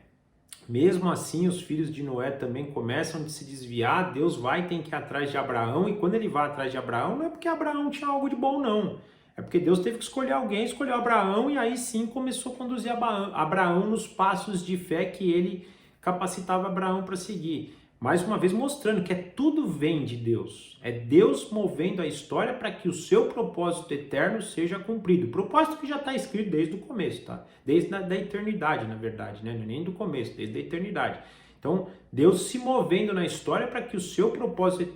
Mesmo assim, os filhos de Noé também começam a se desviar, Deus vai ter que ir atrás de Abraão, e quando ele vai atrás de Abraão, não é porque Abraão tinha algo de bom, não. É porque Deus teve que escolher alguém, escolheu Abraão, e aí sim começou a conduzir Abraão nos passos de fé que ele capacitava Abraão para seguir. Mais uma vez mostrando que tudo vem de Deus. É Deus movendo a história para que o seu propósito eterno seja cumprido. Propósito que já está escrito desde o começo, tá? Desde a eternidade, na verdade, né? Nem do começo, desde a eternidade. Então, Deus se movendo na história para que o seu propósito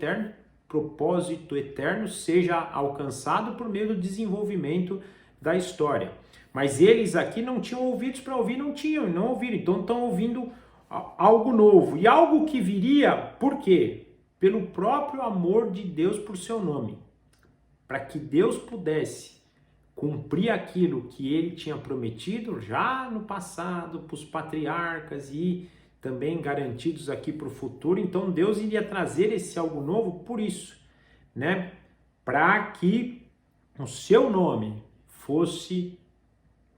eterno seja alcançado por meio do desenvolvimento da história. Mas eles aqui não tinham ouvidos para ouvir, não ouviram. Então estão ouvindo algo novo e algo que viria, por quê? Pelo próprio amor de Deus por seu nome, para que Deus pudesse cumprir aquilo que ele tinha prometido já no passado para os patriarcas e também garantidos aqui para o futuro. Então Deus iria trazer esse algo novo por isso, né? Para que o seu nome fosse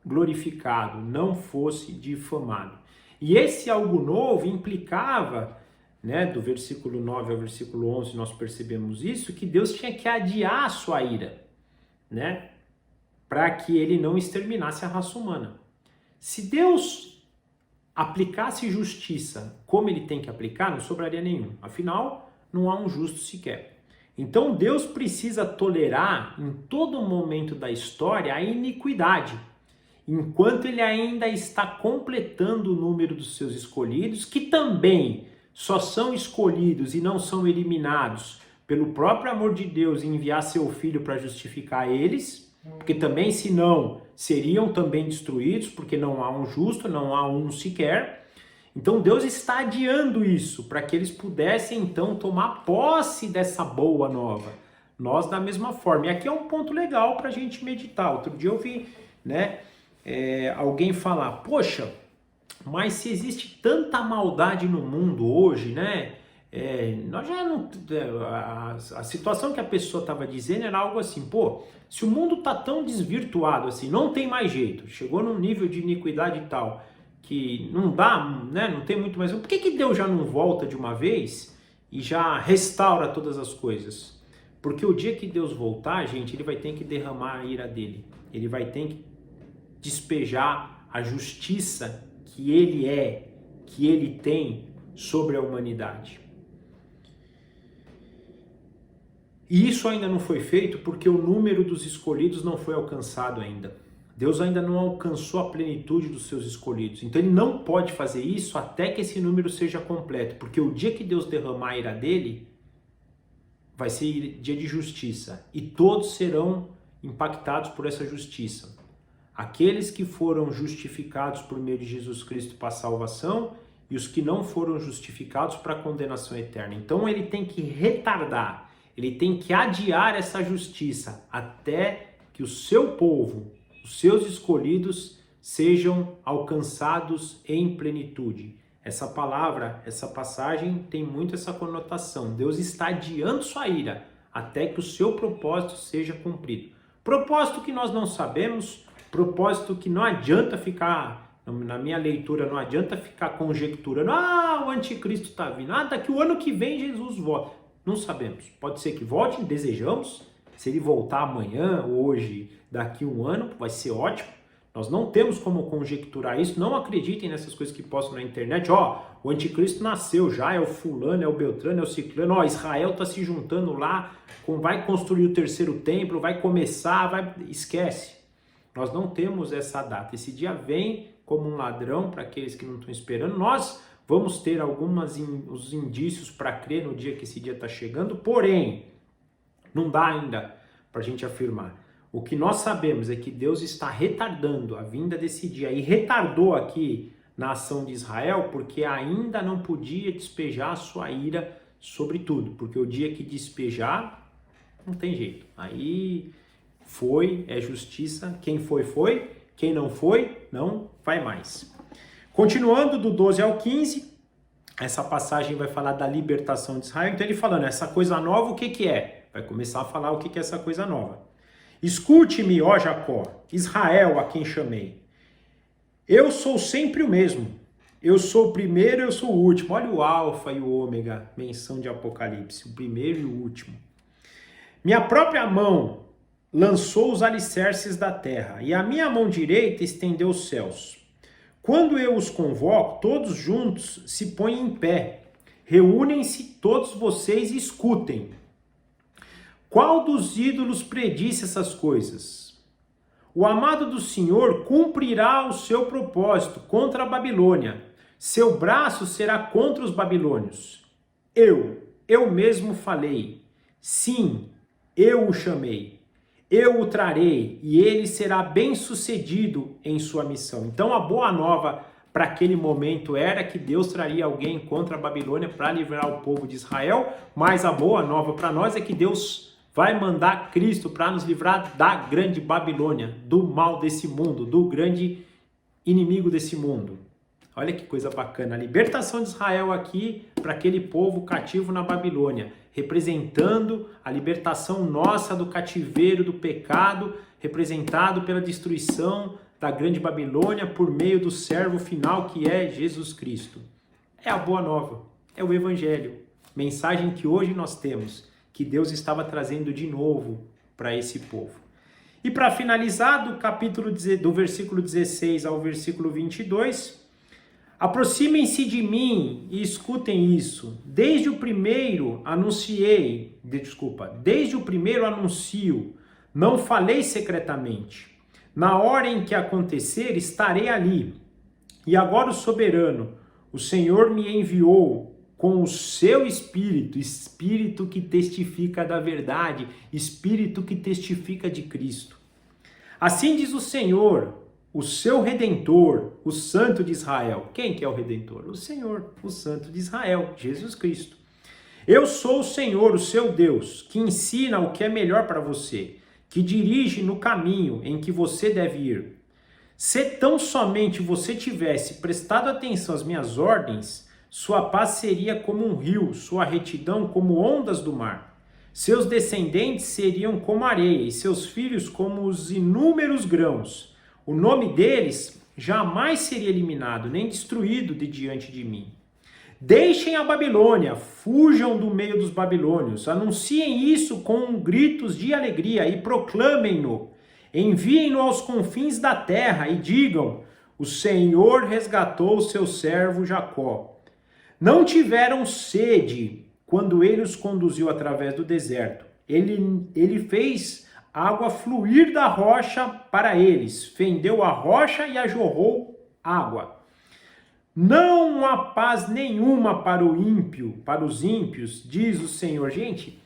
glorificado, não fosse difamado. E esse algo novo implicava, né, do versículo 9 ao versículo 11, nós percebemos isso, que Deus tinha que adiar a sua ira, né, para que ele não exterminasse a raça humana. Se Deus aplicasse justiça como ele tem que aplicar, não sobraria nenhum. Afinal, não há um justo sequer. Então Deus precisa tolerar em todo momento da história a iniquidade, enquanto ele ainda está completando o número dos seus escolhidos, que também só são escolhidos e não são eliminados pelo próprio amor de Deus em enviar seu Filho para justificar eles, porque também, senão, seriam também destruídos, porque não há um justo, não há um sequer. Então Deus está adiando isso, para que eles pudessem então tomar posse dessa boa nova. Nós da mesma forma. E aqui é um ponto legal para a gente meditar. Outro dia eu vi, né, alguém falar, poxa, mas se existe tanta maldade no mundo hoje, né? Nós já não, a situação que a pessoa estava dizendo era algo assim, pô, se o mundo está tão desvirtuado assim, não tem mais jeito, chegou num nível de iniquidade e tal, que não dá, né? Não tem muito mais. Por que Deus já não volta de uma vez e já restaura todas as coisas? Porque o dia que Deus voltar, gente, ele vai ter que derramar a ira dele, ele vai ter que despejar a justiça que ele tem sobre a humanidade. E isso ainda não foi feito porque o número dos escolhidos não foi alcançado ainda. Deus ainda não alcançou a plenitude dos seus escolhidos. Então ele não pode fazer isso até que esse número seja completo, porque o dia que Deus derramar a ira dele, vai ser dia de justiça, e todos serão impactados por essa justiça. Aqueles que foram justificados por meio de Jesus Cristo para a salvação e os que não foram justificados para a condenação eterna. Então ele tem que retardar, ele tem que adiar essa justiça até que o seu povo, os seus escolhidos, sejam alcançados em plenitude. Essa palavra, essa passagem tem muito essa conotação. Deus está adiando sua ira até que o seu propósito seja cumprido. Propósito que nós não sabemos, propósito que não adianta ficar, na minha leitura, não adianta ficar conjecturando, o anticristo está vindo, daqui o ano que vem Jesus volta. Não sabemos, pode ser que volte, desejamos, se ele voltar amanhã, hoje, daqui um ano, vai ser ótimo. Nós não temos como conjecturar isso, não acreditem nessas coisas que postam na internet, o anticristo nasceu já, é o fulano, é o beltrano, é o ciclano, Israel está se juntando lá, vai construir o terceiro templo, vai começar, esquece. Nós não temos essa data. Esse dia vem como um ladrão para aqueles que não estão esperando. Nós vamos ter os indícios para crer no dia que esse dia está chegando, porém, não dá ainda para a gente afirmar. O que nós sabemos é que Deus está retardando a vinda desse dia, e retardou aqui na ação de Israel porque ainda não podia despejar a sua ira sobre tudo, porque o dia que despejar, não tem jeito. Aí é justiça, quem foi, quem não foi, não vai mais. Continuando do 12 ao 15, essa passagem vai falar da libertação de Israel. Então ele falando, essa coisa nova, o que é? Vai começar a falar o que é essa coisa nova. Escute-me, ó Jacó, Israel, a quem chamei. Eu sou sempre o mesmo. Eu sou o primeiro, eu sou o último. Olha o alfa e o ômega, menção de Apocalipse, o primeiro e o último. Minha própria mão lançou os alicerces da terra, e a minha mão direita estendeu os céus. Quando eu os convoco, todos juntos se põem em pé. Reúnem-se todos vocês e escutem. Qual dos ídolos predisse essas coisas? O amado do Senhor cumprirá o seu propósito contra a Babilônia. Seu braço será contra os babilônios. Eu mesmo falei. Sim, eu o chamei. Eu o trarei e ele será bem-sucedido em sua missão. Então a boa nova para aquele momento era que Deus traria alguém contra a Babilônia para livrar o povo de Israel, mas a boa nova para nós é que Deus vai mandar Cristo para nos livrar da grande Babilônia, do mal desse mundo, do grande inimigo desse mundo. Olha que coisa bacana, a libertação de Israel aqui para aquele povo cativo na Babilônia, representando a libertação nossa do cativeiro, do pecado, representado pela destruição da grande Babilônia por meio do servo final que é Jesus Cristo. É a boa nova, é o Evangelho, mensagem que hoje nós temos, que Deus estava trazendo de novo para esse povo. E para finalizar, do versículo 16 ao versículo 22, aproximem-se de mim e escutem isso. Desde o primeiro anuncio, não falei secretamente. Na hora em que acontecer, estarei ali. E agora o soberano, o Senhor me enviou com o seu Espírito, Espírito que testifica da verdade, Espírito que testifica de Cristo. Assim diz o Senhor, o seu Redentor, o Santo de Israel. Quem que é o Redentor? O Senhor, o Santo de Israel, Jesus Cristo. Eu sou o Senhor, o seu Deus, que ensina o que é melhor para você, que dirige no caminho em que você deve ir. Se tão somente você tivesse prestado atenção às minhas ordens, sua paz seria como um rio, sua retidão como ondas do mar. Seus descendentes seriam como areia e seus filhos como os inúmeros grãos. O nome deles jamais seria eliminado, nem destruído de diante de mim. Deixem a Babilônia, fujam do meio dos babilônios, anunciem isso com gritos de alegria e proclamem-no. Enviem-no aos confins da terra e digam, o Senhor resgatou o seu servo Jacó. Não tiveram sede quando ele os conduziu através do deserto. Ele fez água fluir da rocha para eles, fendeu a rocha e ajorrou água. Não há paz nenhuma para os ímpios, diz o Senhor. Gente,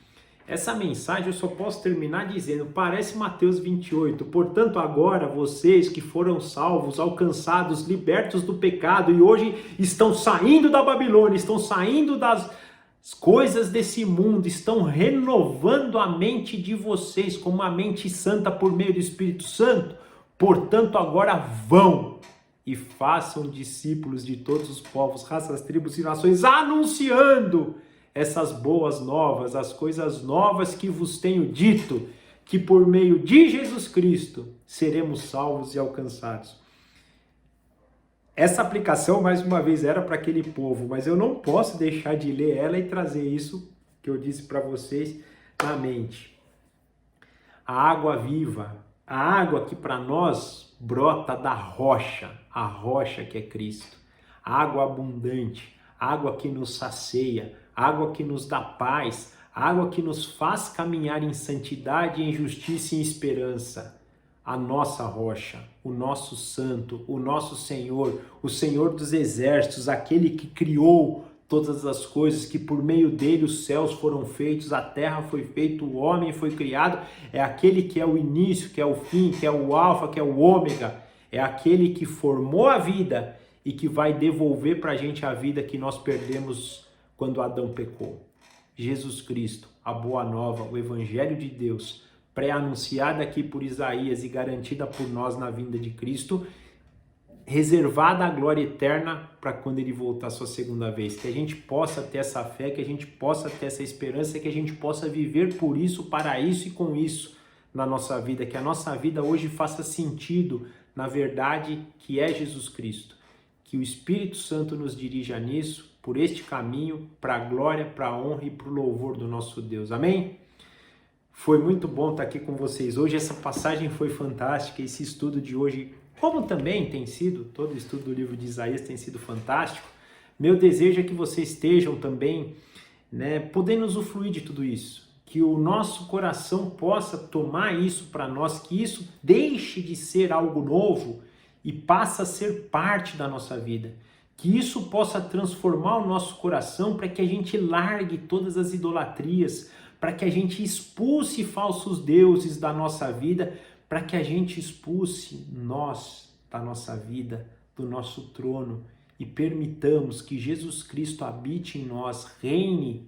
essa mensagem eu só posso terminar dizendo, parece Mateus 28. Portanto, agora vocês que foram salvos, alcançados, libertos do pecado e hoje estão saindo da Babilônia, estão saindo das coisas desse mundo, estão renovando a mente de vocês como uma mente santa por meio do Espírito Santo. Portanto, agora vão e façam discípulos de todos os povos, raças, tribos e nações, anunciando essas boas novas, as coisas novas que vos tenho dito, que por meio de Jesus Cristo seremos salvos e alcançados. Essa aplicação, mais uma vez, era para aquele povo, mas eu não posso deixar de ler ela e trazer isso que eu disse para vocês na mente. A água viva, a água que para nós brota da rocha, a rocha que é Cristo, água abundante, água que nos sacia, água que nos dá paz, água que nos faz caminhar em santidade, em justiça e em esperança. A nossa rocha, o nosso santo, o nosso Senhor, o Senhor dos exércitos, aquele que criou todas as coisas, que por meio dele os céus foram feitos, a terra foi feita, o homem foi criado, é aquele que é o início, que é o fim, que é o alfa, que é o ômega, é aquele que formou a vida e que vai devolver para a gente a vida que nós perdemos quando Adão pecou. Jesus Cristo, a boa nova, o Evangelho de Deus, pré-anunciada aqui por Isaías e garantida por nós na vinda de Cristo, reservada a glória eterna para quando ele voltar a sua segunda vez. Que a gente possa ter essa fé, que a gente possa ter essa esperança, que a gente possa viver por isso, para isso e com isso na nossa vida. Que a nossa vida hoje faça sentido na verdade que é Jesus Cristo. Que o Espírito Santo nos dirija nisso, por este caminho, para a glória, para a honra e para o louvor do nosso Deus. Amém? Foi muito bom estar aqui com vocês hoje. Essa passagem foi fantástica. Esse estudo de hoje, como também tem sido, todo o estudo do livro de Isaías tem sido fantástico. Meu desejo é que vocês estejam também, podendo usufruir de tudo isso. Que o nosso coração possa tomar isso para nós, que isso deixe de ser algo novo e passe a ser parte da nossa vida. Que isso possa transformar o nosso coração para que a gente largue todas as idolatrias, para que a gente expulse falsos deuses da nossa vida, para que a gente expulse nós da nossa vida do nosso trono e permitamos que Jesus Cristo habite em nós, reine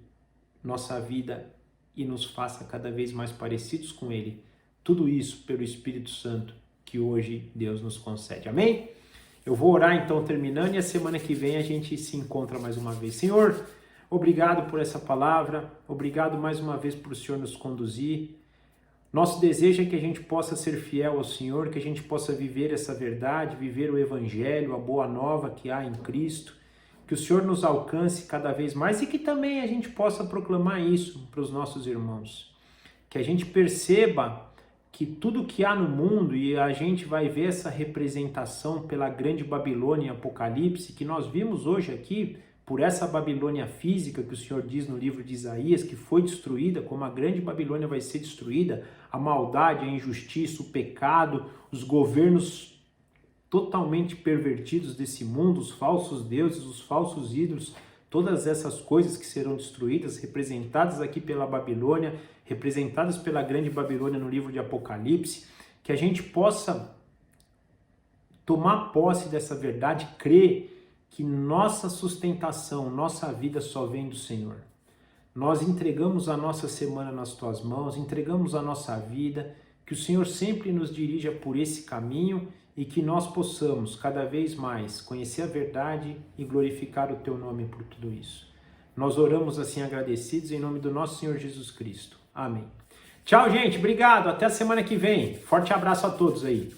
nossa vida e nos faça cada vez mais parecidos com Ele. Tudo isso pelo Espírito Santo que hoje Deus nos concede. Amém? Eu vou orar então terminando e a semana que vem a gente se encontra mais uma vez. Senhor, obrigado por essa palavra, obrigado mais uma vez por o Senhor nos conduzir. Nosso desejo é que a gente possa ser fiel ao Senhor, que a gente possa viver essa verdade, viver o Evangelho, a boa nova que há em Cristo, que o Senhor nos alcance cada vez mais e que também a gente possa proclamar isso para os nossos irmãos. Que a gente perceba que tudo que há no mundo, e a gente vai ver essa representação pela grande Babilônia em Apocalipse, que nós vimos hoje aqui, por essa Babilônia física que o Senhor diz no livro de Isaías, que foi destruída, como a grande Babilônia vai ser destruída, a maldade, a injustiça, o pecado, os governos totalmente pervertidos desse mundo, os falsos deuses, os falsos ídolos, todas essas coisas que serão destruídas, representadas aqui pela Babilônia, representadas pela grande Babilônia no livro de Apocalipse, que a gente possa tomar posse dessa verdade, crer que nossa sustentação, nossa vida só vem do Senhor. Nós entregamos a nossa semana nas tuas mãos, entregamos a nossa vida, que o Senhor sempre nos dirija por esse caminho e que nós possamos cada vez mais conhecer a verdade e glorificar o teu nome por tudo isso. Nós oramos assim agradecidos em nome do nosso Senhor Jesus Cristo. Amém. Tchau, gente. Obrigado. Até a semana que vem. Forte abraço a todos aí.